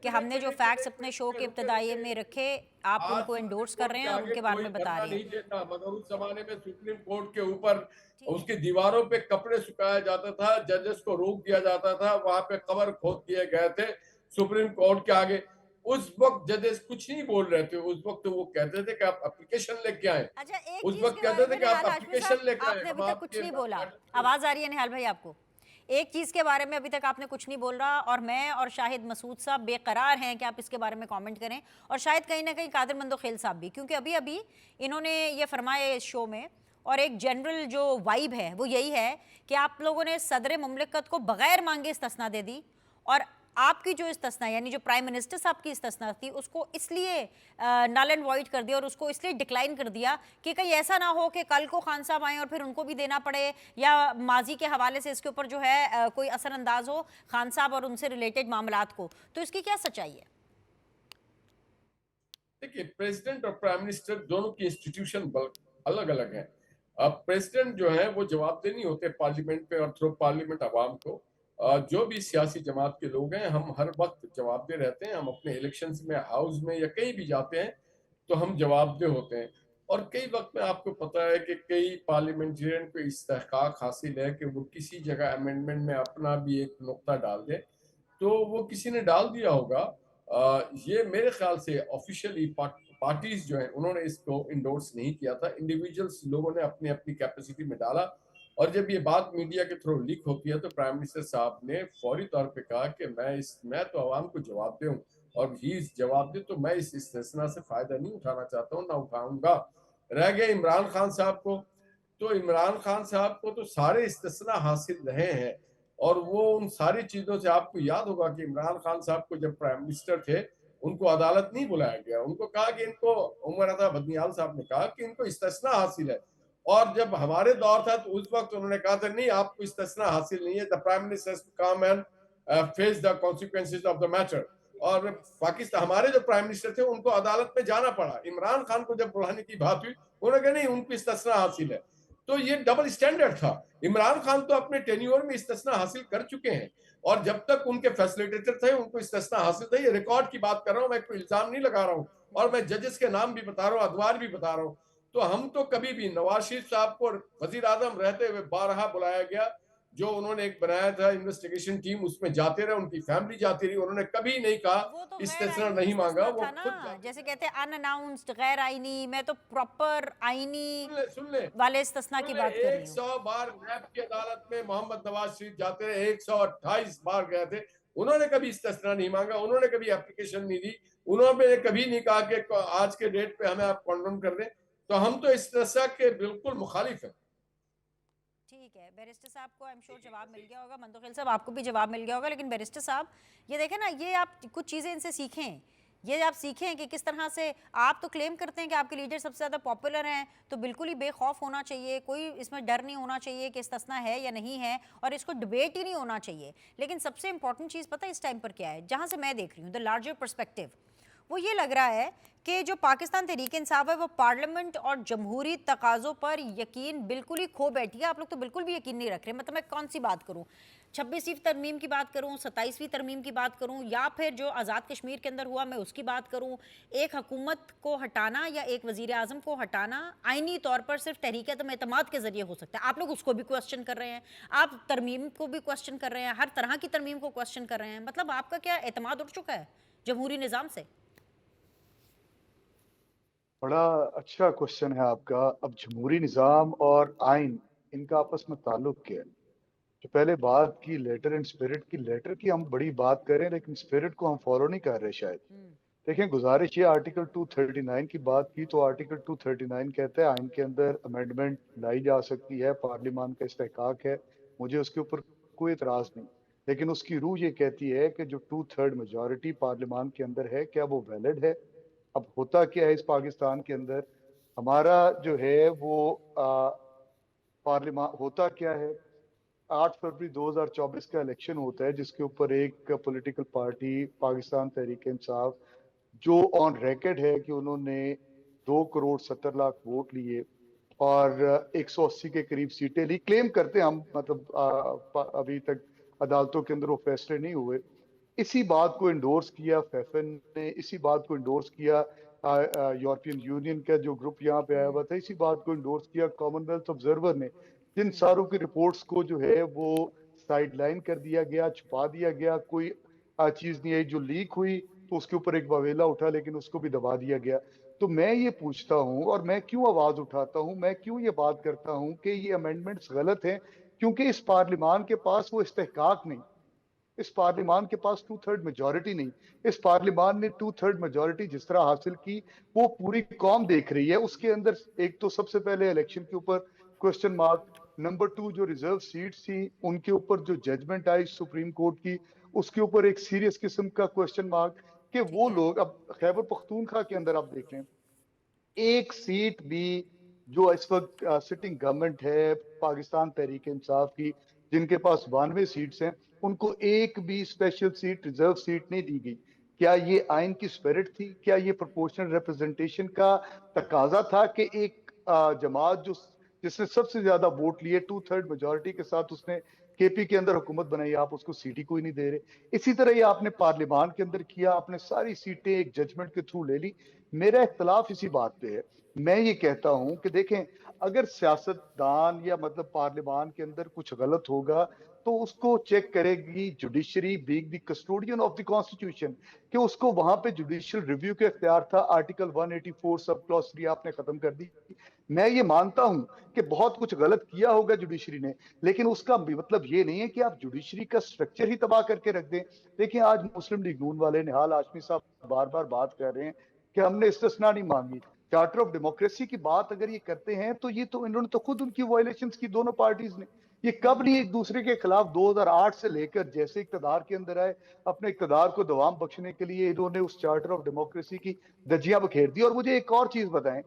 कि हमने जो फैक्ट्स अपने शो के इब्तदाई में रखे, आप उनको एंडोर्स कर रहे हैं और उनके बारे में बता रहे हैं। नहीं देता, मगर उस जमाने में सुप्रीम कोर्ट के ऊपर उसकी दीवारों पे कपड़े सुखाया जाता था, जजेस को रोक दिया जाता था, वहां पे कबर खोद दिए गए थे सुप्रीम कोर्ट के आगे। उस वक्त जजेस कुछ नहीं बोल रहे थे, उस वक्त वो कहते थे कि आप एप्लीकेशन लेके आए। अच्छा, एक उस चीज वक्त के कहते बारे थे में कि आप निहाल हाशमी एप्लीकेशन साहब, लेके आए। आपने अभी तक कुछ नहीं बोला। आवाज आ रही है निहाल भाई आपको? एक चीज के बारे में अभी तक आपने कुछ नहीं बोल रहा और मैं और शाहिद मसूद साहब बेकरार हैं कि आप इसके बारे में कमेंट करें, और शायद कहीं ना कहीं कादिर मंदोखेल साहब भी, क्योंकि अभी अभी इन्होंने ये फरमाया इस शो में, और एक जनरल जो वाइब है वो यही है कि आप लोगों ने सदर मुमलिकत को बगैर मांगे इस्तिस्ना दे दी, और आपकी जो इस्तिस्ना यानी जो प्राइम मिनिस्टर साहब की इस्तिस्ना थी उसको इसलिए नल एंड वॉइड कर दिया और उसको इसलिए डिक्लाइन कर दिया कि कहीं ऐसा ना हो कि कल को खान साहब आए और फिर उनको भी देना पड़े, या माजी के हवाले से इसके ऊपर जो है कोई असरअंदाज हो खान साहब और उनसे रिलेटेड मामलात को। तो इसकी क्या सच्चाई है? देखिए, प्रेसिडेंट और प्राइम मिनिस्टर दोनों की इंस्टीट्यूशन अलग अलग है। अब प्रेसिडेंट जो है वो जवाबदेही होते पार्लियामेंट पे और थ्रू पार्लियामेंट आवाम को। जो भी सियासी जमात के लोग हैं, हम हर वक्त जवाबदेह रहते हैं। हम अपने इलेक्शंस में, हाउस में या कहीं भी जाते हैं तो हम जवाबदेह होते हैं। और कई वक्त में आपको पता है कि कई पार्लियामेंटेरियन को इस्तेहकाक हासिल है कि वो किसी जगह अमेंडमेंट में अपना भी एक नुक्ता डाल दें। तो वो किसी ने डाल दिया होगा। ये मेरे ख्याल से ऑफिशियली पार्टीज जो हैं उन्होंने इसको इंडोर्स नहीं किया था, इंडिविजुअल्स लोगों ने अपनी अपनी कैपेसिटी में डाला। और जब ये बात मीडिया के थ्रू लीक होती है तो प्राइम मिनिस्टर साहब ने फौरी तौर पे कहा कि मैं तो आवाम को जवाब दूं, और ही जवाब दे, तो मैं इस इस्तेसना से फायदा नहीं उठाना चाहता हूं, ना उठाऊंगा। रह गए इमरान खान साहब को, तो इमरान खान साहब को तो सारे इस्तेसना हासिल रहे हैं, और वो उन सारी चीजों से आपको याद होगा कि इमरान खान साहब को जब प्राइम मिनिस्टर थे उनको अदालत नहीं बुलाया गया, उनको कहा कि इनको, उमर अता बदनियाल साहब ने कहा कि इनको इस्तेसना हासिल है। और जब हमारे दौर था तो उस वक्त उन्होंने कहा था नहीं, आपको इस्तेसना हासिल नहीं है, the prime minister come and face the consequences of the matter. और पाकिस्तान, हमारे जो प्राइम मिनिस्टर थे उनको अदालत में जाना पड़ा। इमरान खान को जब बुलाने की बात हुई उन्होंने कहा नहीं, उनको इस्तेसना हासिल है। तो ये डबल स्टैंडर्ड था। इमरान खान तो अपने टेन्योर में इस्तेसना हासिल कर चुके हैं, और जब तक उनके फैसिलिटेटर थे उनको इस्तेसना हासिल था। ये रिकॉर्ड की बात कर रहा हूं, मैं कोई इल्जाम नहीं लगा रहा हूं, और मैं जजेस के नाम भी बता रहा हूं, अदवार भी बता रहा हूं। तो हम तो कभी भी, नवाज शरीफ साहब को वजीर आजम रहते हुए बारहा बुलाया गया, जो उन्होंने एक बनाया था इन्वेस्टिगेशन टीम, उसमें जाते रहे, उनकी फैमिली जाती रही, उन्होंने कभी नहीं कहा वो तो गैर इस्तेसना आईनी नहीं मांगा, इस्तेसना वो था खुद ना, जाते। जैसे कहते हैं अनअनाउंस्ड, गैर आईनी। मैं तो प्रॉपर आईनी सुन ले वाले इस्तेसना की बात कर रही हूँ। 100 बार नैब की अदालत में मोहम्मद नवाज शरीफ जाते रहे, 128 बार गए थे, उन्होंने कभी इस्तेसना नहीं मांगा, उन्होंने कभी एप्लीकेशन नहीं दी, उन्होंने कभी नहीं कहा कि आज के डेट पे हमें आप कॉन्डोम कर दें। तो हम तो इस्तेसना के बिल्कुल मुखालिफ हैं। ठीक है, बैरिस्टर साहब को आई एम श्योर जवाब मिल गया होगा, मंदोखिल साहब आपको भी जवाब मिल गया होगा। लेकिन बैरिस्टर साहब ये देखें ना, ये आप कुछ चीज़ें इनसे सीखें, ये आप सीखें कि किस तरह से आप तो क्लेम करते हैं कि आपके लीडर सबसे ज़्यादा पॉपुलर हैं, तो बिल्कुल ही बेखौफ होना चाहिए, कोई इसमें डर नहीं होना चाहिए कि इस्तेसना है या नहीं है, और इसको डिबेट ही नहीं होना चाहिए। लेकिन सबसे इंपॉर्टेंट चीज़ पता है इस टाइम पर क्या है, जहाँ से मैं देख रही हूँ द लार्जर पर्सपेक्टिव, वो ये लग रहा है कि जो पाकिस्तान तहरीक इंसाफ है वो पार्लियामेंट और जमहूरी तकाज़ों पर यकीन बिल्कुल ही खो बैठी है। आप लोग तो बिल्कुल भी यकीन नहीं रख रहे। मतलब मैं कौन सी बात करूं, 26वीं तरमीम की बात करूं, 27वीं तरमीम की बात करूं, या फिर जो आज़ाद कश्मीर के अंदर हुआ मैं उसकी बात करूं। एक हुकूमत को हटाना या एक वज़ीर आज़म को हटाना आइनी तौर पर सिर्फ तहरीक एतमाद के ज़रिए हो सकता है। आप लोग उसको भी क्वेश्चन कर रहे हैं, आप तरमीम को भी क्वेश्चन कर रहे हैं, हर तरह की तरमीम को क्वेश्चन कर रहे हैं। मतलब आपका क्या एतमाद उठ चुका है जमहूरी निज़ाम से? बड़ा अच्छा क्वेश्चन है आपका। अब जमहूरी निज़ाम और आइन, इनका आपस में ताल्लुक क्या है? जो पहले बात की लेटर एंड स्पिरिट की, लेटर की हम बड़ी बात करें लेकिन स्पिरिट को हम फॉलो नहीं कर रहे शायद। देखें, गुजारिश ये, आर्टिकल 239 की बात की तो आर्टिकल 239 कहता है आइन के अंदर अमेंडमेंट लाई जा सकती है, पार्लियामान का इस्तेहकाक है, मुझे उसके ऊपर कोई एतराज़ नहीं। लेकिन उसकी रूह ये कहती है कि जो 2/3 मेजॉरिटी पार्लियामान के अंदर है, क्या वो वैलिड है? अब होता क्या है इस पाकिस्तान के अंदर, हमारा जो है वो पार्लियामान होता क्या है, 8 फरवरी 2024 का इलेक्शन होता है जिसके ऊपर एक पॉलिटिकल पार्टी पाकिस्तान तहरीक इंसाफ, जो ऑन रिकॉर्ड है कि उन्होंने 2 करोड़ 70 लाख वोट लिए और 180 के करीब सीटें ली, क्लेम करते हैं हम, मतलब अभी तक अदालतों के अंदर वो फैसले नहीं हुए। इसी बात को इंडोर्स किया फैफन ने, इसी बात को इंडोर्स किया यूरोपियन यूनियन का जो ग्रुप यहाँ पे आया हुआ था, इसी बात को इंडोर्स किया कॉमनवेल्थ ऑब्जर्वर ने। जिन सारों की रिपोर्ट्स को जो है वो साइडलाइन कर दिया गया, छुपा दिया गया, कोई चीज नहीं आई। जो लीक हुई तो उसके ऊपर एक बवेला उठा लेकिन उसको भी दबा दिया गया। तो मैं ये पूछता हूँ और मैं क्यों आवाज उठाता हूँ, मैं क्यों ये बात करता हूँ कि ये अमेंडमेंट्स गलत हैं, क्योंकि इस पार्लियामान के पास वो इस्तेहकाक नहीं, इस पार्लियामान के पास 2/3 मेजॉरिटी नहीं। इस पार्लियामान ने 2/3 मेजॉरिटी जिस तरह हासिल की वो पूरी कौम देख रही है। उसके अंदर एक तो सबसे पहले इलेक्शन के ऊपर क्वेश्चन मार्क, नंबर 2 जो रिजर्व सीट्स थी उनके ऊपर जो जजमेंट आई सुप्रीम कोर्ट की, उसके ऊपर एक सीरियस किस्म का क्वेश्चन मार्क कि वो लोग, अब खैबर पख्तूनख्वा के अंदर आप देख लें, एक सीट भी जो इस वक्त सिटिंग गवर्नमेंट है पाकिस्तान तहरीक इंसाफ की, जिनके पास 92 सीट्स हैं, उनको एक भी स्पेशल सीट, रिजर्व सीट नहीं दी गई। क्या ये आइन की स्पिरिट थी? क्या ये प्रोपोर्शनल रिप्रेजेंटेशन का तकाजा था कि एक जमात जो जिसने सबसे ज्यादा वोट लिए 2/3 मेजॉरिटी के साथ उसने केपी के अंदर हुकूमत बनाई, आप उसको सीट ही कोई नहीं दे रहे? इसी तरह ये आपने पार्लियामान के अंदर किया, आपने सारी सीटें एक जजमेंट के थ्रू ले ली। मेरा इख्तलाफ इसी बात पे है। मैं ये कहता हूं कि देखें, अगर सियासतदान या मतलब पार्लियामान के अंदर कुछ गलत होगा तो उसको चेक करेगी judiciary being the custodian of the constitution, कि उसको वहां पे जुडिशियल रिव्यू के इख्तियार था। आर्टिकल 184 सब क्लॉज 3 आपने खत्म कर दी। मैं ये मानता हूं कि बहुत कुछ गलत किया होगा जुडिशरी ने, लेकिन उसका मतलब ये नहीं है कि आप जुडिशरी का स्ट्रक्चर ही तबाह करके रख दें। देखिए, आज मुस्लिम लीग नून वाले निहाल हाशमी साहब बार बार बात कर रहे हैं कि हमने इस्तिस्ना नहीं मांगी। चार्टर ऑफ डेमोक्रेसी की बात अगर ये करते हैं तो ये तो इन्होंने तो खुद उनकी वायलेशंस की, दोनों पार्टीज ने। ये कब नहीं एक दूसरे के खिलाफ 2008 से लेकर जैसे इक्तदार के अंदर आए, अपने इक्तदार को दवाम बख्शने के लिए इन्होंने उस चार्टर ऑफ डेमोक्रेसी की धज्जियां बखेर दी। और मुझे एक और चीज बताएं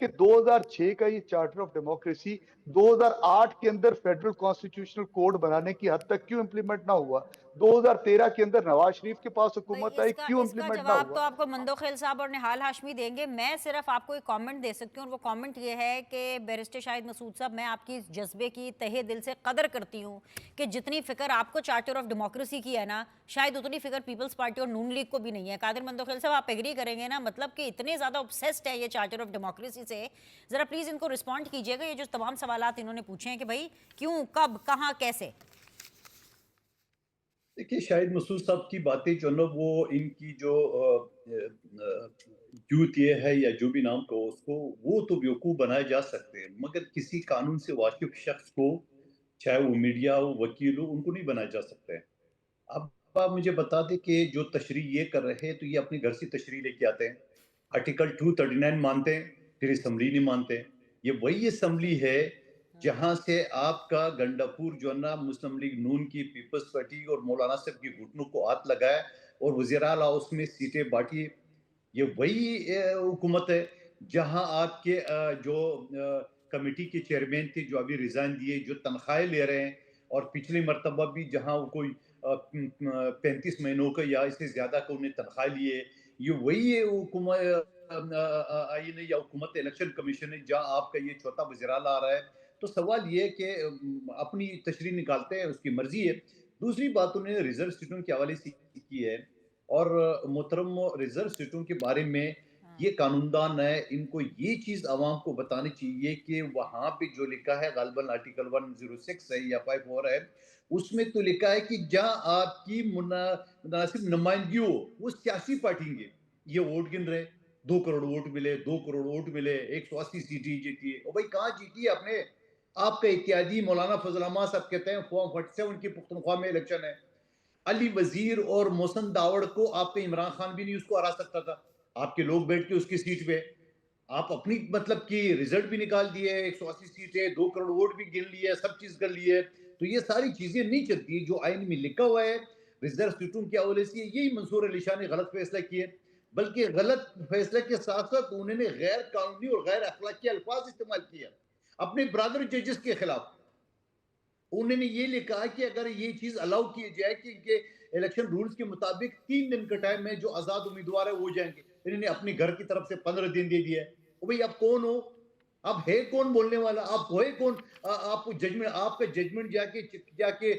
कि 2006 का ये चार्टर ऑफ डेमोक्रेसी 2008 के अंदर फेडरल कॉन्स्टिट्यूशनल कोड बनाने की हद तक क्यों इंप्लीमेंट ना हुआ? 2013 के अंदर नवाज शरीफ के पास तो हुकूमत आई, इसका क्यों इसका इंप्लीमेंट ना जवाब तो हुआ? आपको मंदोखेल साहब और निहाल हाशमी देंगे। मैं सिर्फ आपको एक कमेंट दे सकती हूँ, और वो कमेंट ये है कि बैरिस्टर शाहिद मसूद साहब, मैं आपकी इस जज्बे की तहे दिल से कदर करती हूँ कि जितनी फिक्र आपको चार्टर ऑफ डेमोक्रेसी की है ना, शायद उतनी फिक्र पीपल्स पार्टी और नून लीग को भी नहीं है। कादिर मंदोखेल साहब, आप एग्री करेंगे ना? मतलब कि इतने ज़्यादा ऑब्सेस्ड है ये चार्टर ऑफ डेमोक्रेसी से। ज़रा प्लीज़ इनको रिस्पॉन्ड कीजिएगा, ये जो तमाम सवालात इन्होंने पूछे हैं कि भाई क्यों, कब, कहाँ, कैसे। देखिए, शाहिद मसूद साहब की बातें जो ना, वो इनकी जो यूथ ये है या जो भी नाम कहो उसको, वो तो बेवकूफ़ बनाए जा सकते हैं, मगर किसी कानून से वाकिफ शख्स को, चाहे वो मीडिया हो, वकील हो, उनको नहीं बनाया जा सकता है। अब आप मुझे बता दें कि जो तशरीह ये कर रहे हैं, तो ये अपने घर से तशरीह लेके आते हैं, आर्टिकल 239 मानते हैं, फिर असम्बली नहीं मानते। ये वही असम्बली है जहां से आपका गंडापुर जो है ना, मुस्लिम लीग नून की, पीपल्स पार्टी और मौलाना साहब की घुटनों को हाथ लगाया और वज़ीर-ए-आला हाउस में सीटें बांटी। ये वही हुकूमत है जहां आपके जो कमेटी के चेयरमैन थे, जो अभी रिजाइन दिए, जो तनख्वाहें ले रहे हैं, और पिछली मरतबा भी जहां वो कोई 35 महीनों का या इससे ज्यादा का उन्हें तनख्वाह लिए। ये वही है हुकूमत आईन या हुकूमत इलेक्शन कमीशन है जहां आपका ये चौथा वज़ीर-ए-आला आ रहा है। तो सवाल ये है कि अपनी तशरीह निकालते हैं, उसकी मर्जी है। दूसरी बात, उन्होंने रिजर्व सीटों के हवाले से की है, और मोहतरम, रिजर्व सीटों के बारे में ये कानूनदान है, इनको ये चीज आवाम को बतानी चाहिए कि वहां पे जो लिखा है, गालबन आर्टिकल 106 है या 54 है, उसमें तो लिखा है कि जहां आपकी मुनासिब नुमाइंदगी हो, वो सियासी पार्टी के ये वोट गिन रहे, 2 करोड़ वोट मिले, 2 करोड़ वोट मिले, 180 सीटें जीती है। और भाई कहाँ जीती है आपने? आपका इत्यादी मौलाना फजल अहमद साहब कहते हैं फॉर्म 47 की पुख्तनख्वा में इलेक्शन है। अली वजीर और मोहसन दावड़ को आपके इमरान खान भी नहीं उसको हरा सकता था। आपके लोग बैठ के उसकी सीट पे, आप अपनी मतलब की रिजल्ट भी निकाल दिए, 180 सीटें, 2 करोड़ वोट भी गिन लिए, सब चीज कर लिए। तो ये सारी चीजें नहीं चलती जो आइन में लिखा हुआ है। रिजर्व सीटों के हवाले से यही मंसूर अली शाह ने गलत फैसला किए, बल्कि गलत फैसले के साथ साथ उन्होंने गैर कानूनी और गैर अखलाकी अल्फाज इस्तेमाल किया अपने ब्रदर जजेस के खिलाफ। उन्होंने ये लिखा कि अगर ये चीज अलाउ की जाए कि इनके इलेक्शन रूल्स के मुताबिक 3 दिन का टाइम है, जो आजाद उम्मीदवार है वो जाएंगे। इन्होंने अपने घर की तरफ से 15 दिन दे दिया है। भाई आप कौन हो? आप है कौन बोलने वाला? आप है कौन? आपको जजमेंट, आपका जजमेंट जाके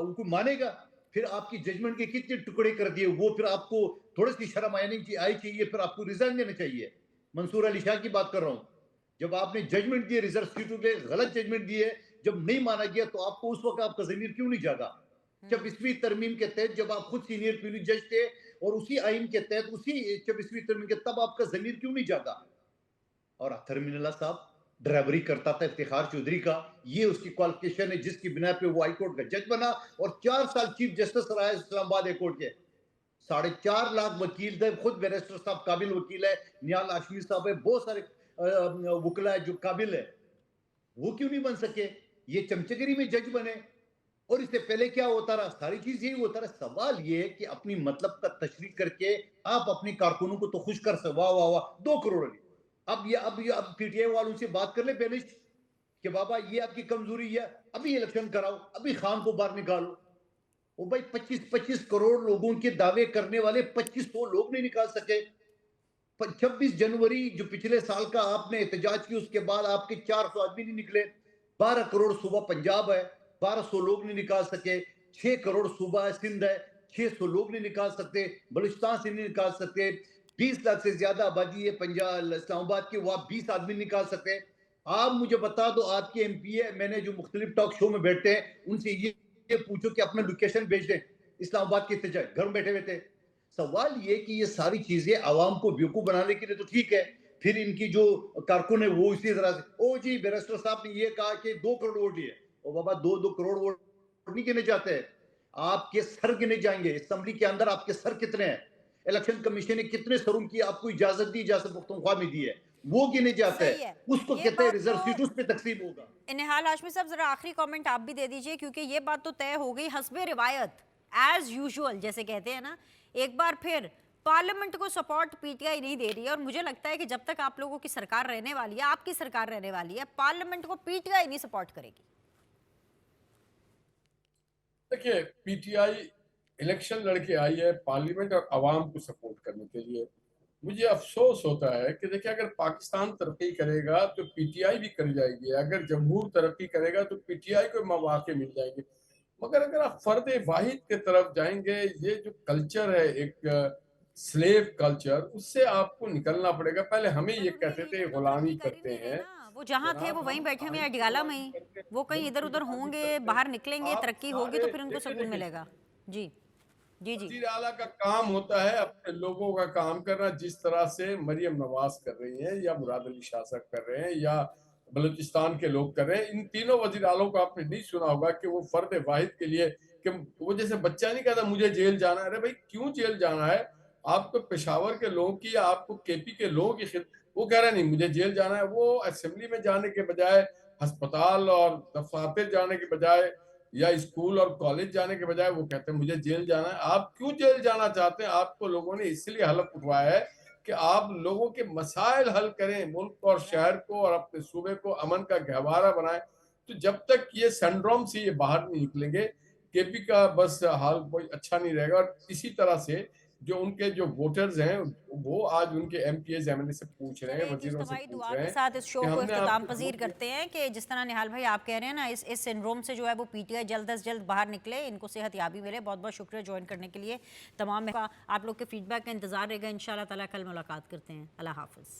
उनको मानेगा? फिर आपकी जजमेंट के कितने टुकड़े कर दिए, वो फिर आपको थोड़ी सी शर्म आई चाहिए, फिर आपको रिजाइन देना चाहिए। मंसूर अली शाह की बात कर रहा हूं। जब आपने जजमेंट दिए रिजर्व सीटों के, गलत जजमेंट दिए, जब नहीं माना गया, तो आपको उस वक्त आपका जमीर क्यों नहीं जागा? जब इसवीं तरमीम के तहत, जब आप खुद सीनियर प्यूनी जज थे और उसी आइन के तहत, उसी 24वीं तरमीम के, तब आपका जमीर क्यों नहीं जागा? और अख्तर साहब ड्राइवरी करता था इफ्तिखार चौधरी का, ये उसकी क्वालिफिकेशन है जिसकी बिना पे वो हाईकोर्ट का जज बना और 4 साल चीफ जस्टिस रहा है इस्लामाबाद हाईकोर्ट के। 4.5 लाख वकील थे, खुद बैरिस्टर साहब काबिल वकील है, निहाल हाशमी साहब है, बहुत सारे वकला है जो काबिल है, वो क्यों नहीं बन सके? ये चमचगिरी में जज बने। और इससे पहले क्या होता रहा? सारी चीज यही होता रहा। सवाल ये है कि अपनी मतलब का तशरीह करके आप अपने कारकुनों को तो खुश कर सकते, वाह वाह वाह 2 करोड़। अब पीटीआई वालों से बात कर ले बेनिश कि बाबा ये आपकी कमजोरी है, अभी इलेक्शन कराओ, अभी खान को बाहर निकालो। वो भाई 25 करोड़ लोगों के दावे करने वाले 2500 लोग नहीं निकाल सके। 26 जनवरी जो पिछले साल का आपने एहतजाज की, उसके बाद आपके 400 आदमी नहीं निकले। 12 करोड़ सूबा पंजाब है, 1200 लोग नहीं निकाल सके। 6 करोड़ सूबा सिंध है, 600 लोग नहीं निकाल सकते। बलूचिस्तान से नहीं निकाल सकते। 20 लाख से ज्यादा आबादी है पंजाब इस्लामाबाद की, वो आप 20 आदमी निकाल सकते। आप मुझे बता दो, आपके एमपी है, मैंने जो मुख्तलिफ टॉक शो में बैठते हैं उनसे ये ये पूछो कि अपना लोकेशन भेज दें, इस्लामाबाद कितने जाए, घर में बैठे हुए थे। सवाल ये कि ये सारी चीजें आवाम को बेवकूफ बनाने के लिए तो ठीक है, फिर इनकी जो कारकुन है वो इसी तरह से, ओ जी बैरिस्टर साहब ने ये कहा कि 2 करोड़ वोट लिए, ओ बाबा 2 करोड़ वोट नहीं गिने जाते हैं, आपके सर गिने जाएंगे। असेंबली के अंदर आपके सर कितने हैं, इलेक्शन कमीशन ने कितने सरों की आपको इजाजत दी, इजाजत पुख्तनख्वा में दी है, वो गिने जाता सही है, है। उसको ये कहते हैं बात रिजर्व तो- सीट, उस पर तकसीम होगा। निहाल हाशमी साहब, जरा आखिरी कमेंट आप भी दे दीजिए, क्योंकि ये बात तो तय हो गई हस्बे रिवायत, एज यूजुअल जैसे कहते हैं ना, एक बार फिर पार्लियामेंट को सपोर्ट पीटीआई नहीं दे रही है, और मुझे लगता है कि जब तक आप लोगों की सरकार रहने वाली है, आपकी सरकार रहने वाली है, पार्लियामेंट को पीटीआई नहीं सपोर्ट करेगी। देखिए, पीटीआई इलेक्शन लड़के आई है पार्लियामेंट और अवाम को सपोर्ट करने के लिए। मुझे अफसोस होता है कि देखिए, अगर पाकिस्तान तरक्की करेगा तो पीटीआई भी कर जाएगी, अगर जमहूर तरक्की करेगा तो पीटीआई को मौके मिल जाएंगे। मगर अगर आप फर्द वाहिद की तरफ जाएंगे, ये जो कल्चर है एक स्लेव कल्चर, उससे आपको निकलना पड़ेगा। पहले हमें ये कहते थे गुलामी करते हैं, वो जहाँ थे वो वहीं बैठे हुए अडगाला में ही, वो कहीं इधर उधर होंगे, बाहर निकलेंगे, तरक्की होगी तो फिर उनको सुकून मिलेगा। जी जी जी। वजीर आला का काम होता है अपने लोगों का काम करना, जिस तरह से मरियम नवाज कर रही हैं, या मुराद अली शाह साहब कर रहे हैं, या बलूचिस्तान के लोग कर रहे हैं। इन तीनों वजीर आलों को आपने नहीं सुना होगा कि वो फर्द वाहिद के लिए, कि वो जैसे बच्चा नहीं कहता मुझे जेल जाना है, अरे भाई क्यों जेल जाना है? आपको पेशावर के लोगों की या आपको केपी के लोगों की वो कह रहे नहीं मुझे जेल जाना है। वो असेंबली में जाने के बजाय, अस्पताल और दफातर जाने के बजाय, या स्कूल और कॉलेज जाने के बजाय वो कहते हैं मुझे जेल जाना है। आप क्यों जेल जाना चाहते हैं? आपको लोगों ने इसलिए हलफ उठवाया है कि आप लोगों के मसाइल हल करें, मुल्क और शहर को और अपने सूबे को अमन का गहवारा बनाएं। तो जब तक ये सिंड्रोम से ये बाहर नहीं निकलेंगे, केपी का बस हाल कोई अच्छा नहीं रहेगा। और इसी तरह से जो उनके जो वोटर्स हैं, वो आज उनके एमपीएस एमएलए से पूछ रहे हैं, वजीरों से पूछ दुआ रहे के हैं साथ इस शो कि को हमने इख्तिताम आपको पजीर वोट करते हैं कि जिस तरह निहाल भाई आप कह रहे हैं ना, इस सिंड्रोम से जो है वो पीटीआई जल्द अज जल्द बाहर निकले, इनको सेहत याबी मिले। बहुत बहुत शुक्रिया ज्वाइन करने के लिए तमाम। आप लोग के फीडबैक का इंतजार रहेगा। इंशाल्लाह ताला कल मुलाकात करते हैं। अल्लाह हाफिज़।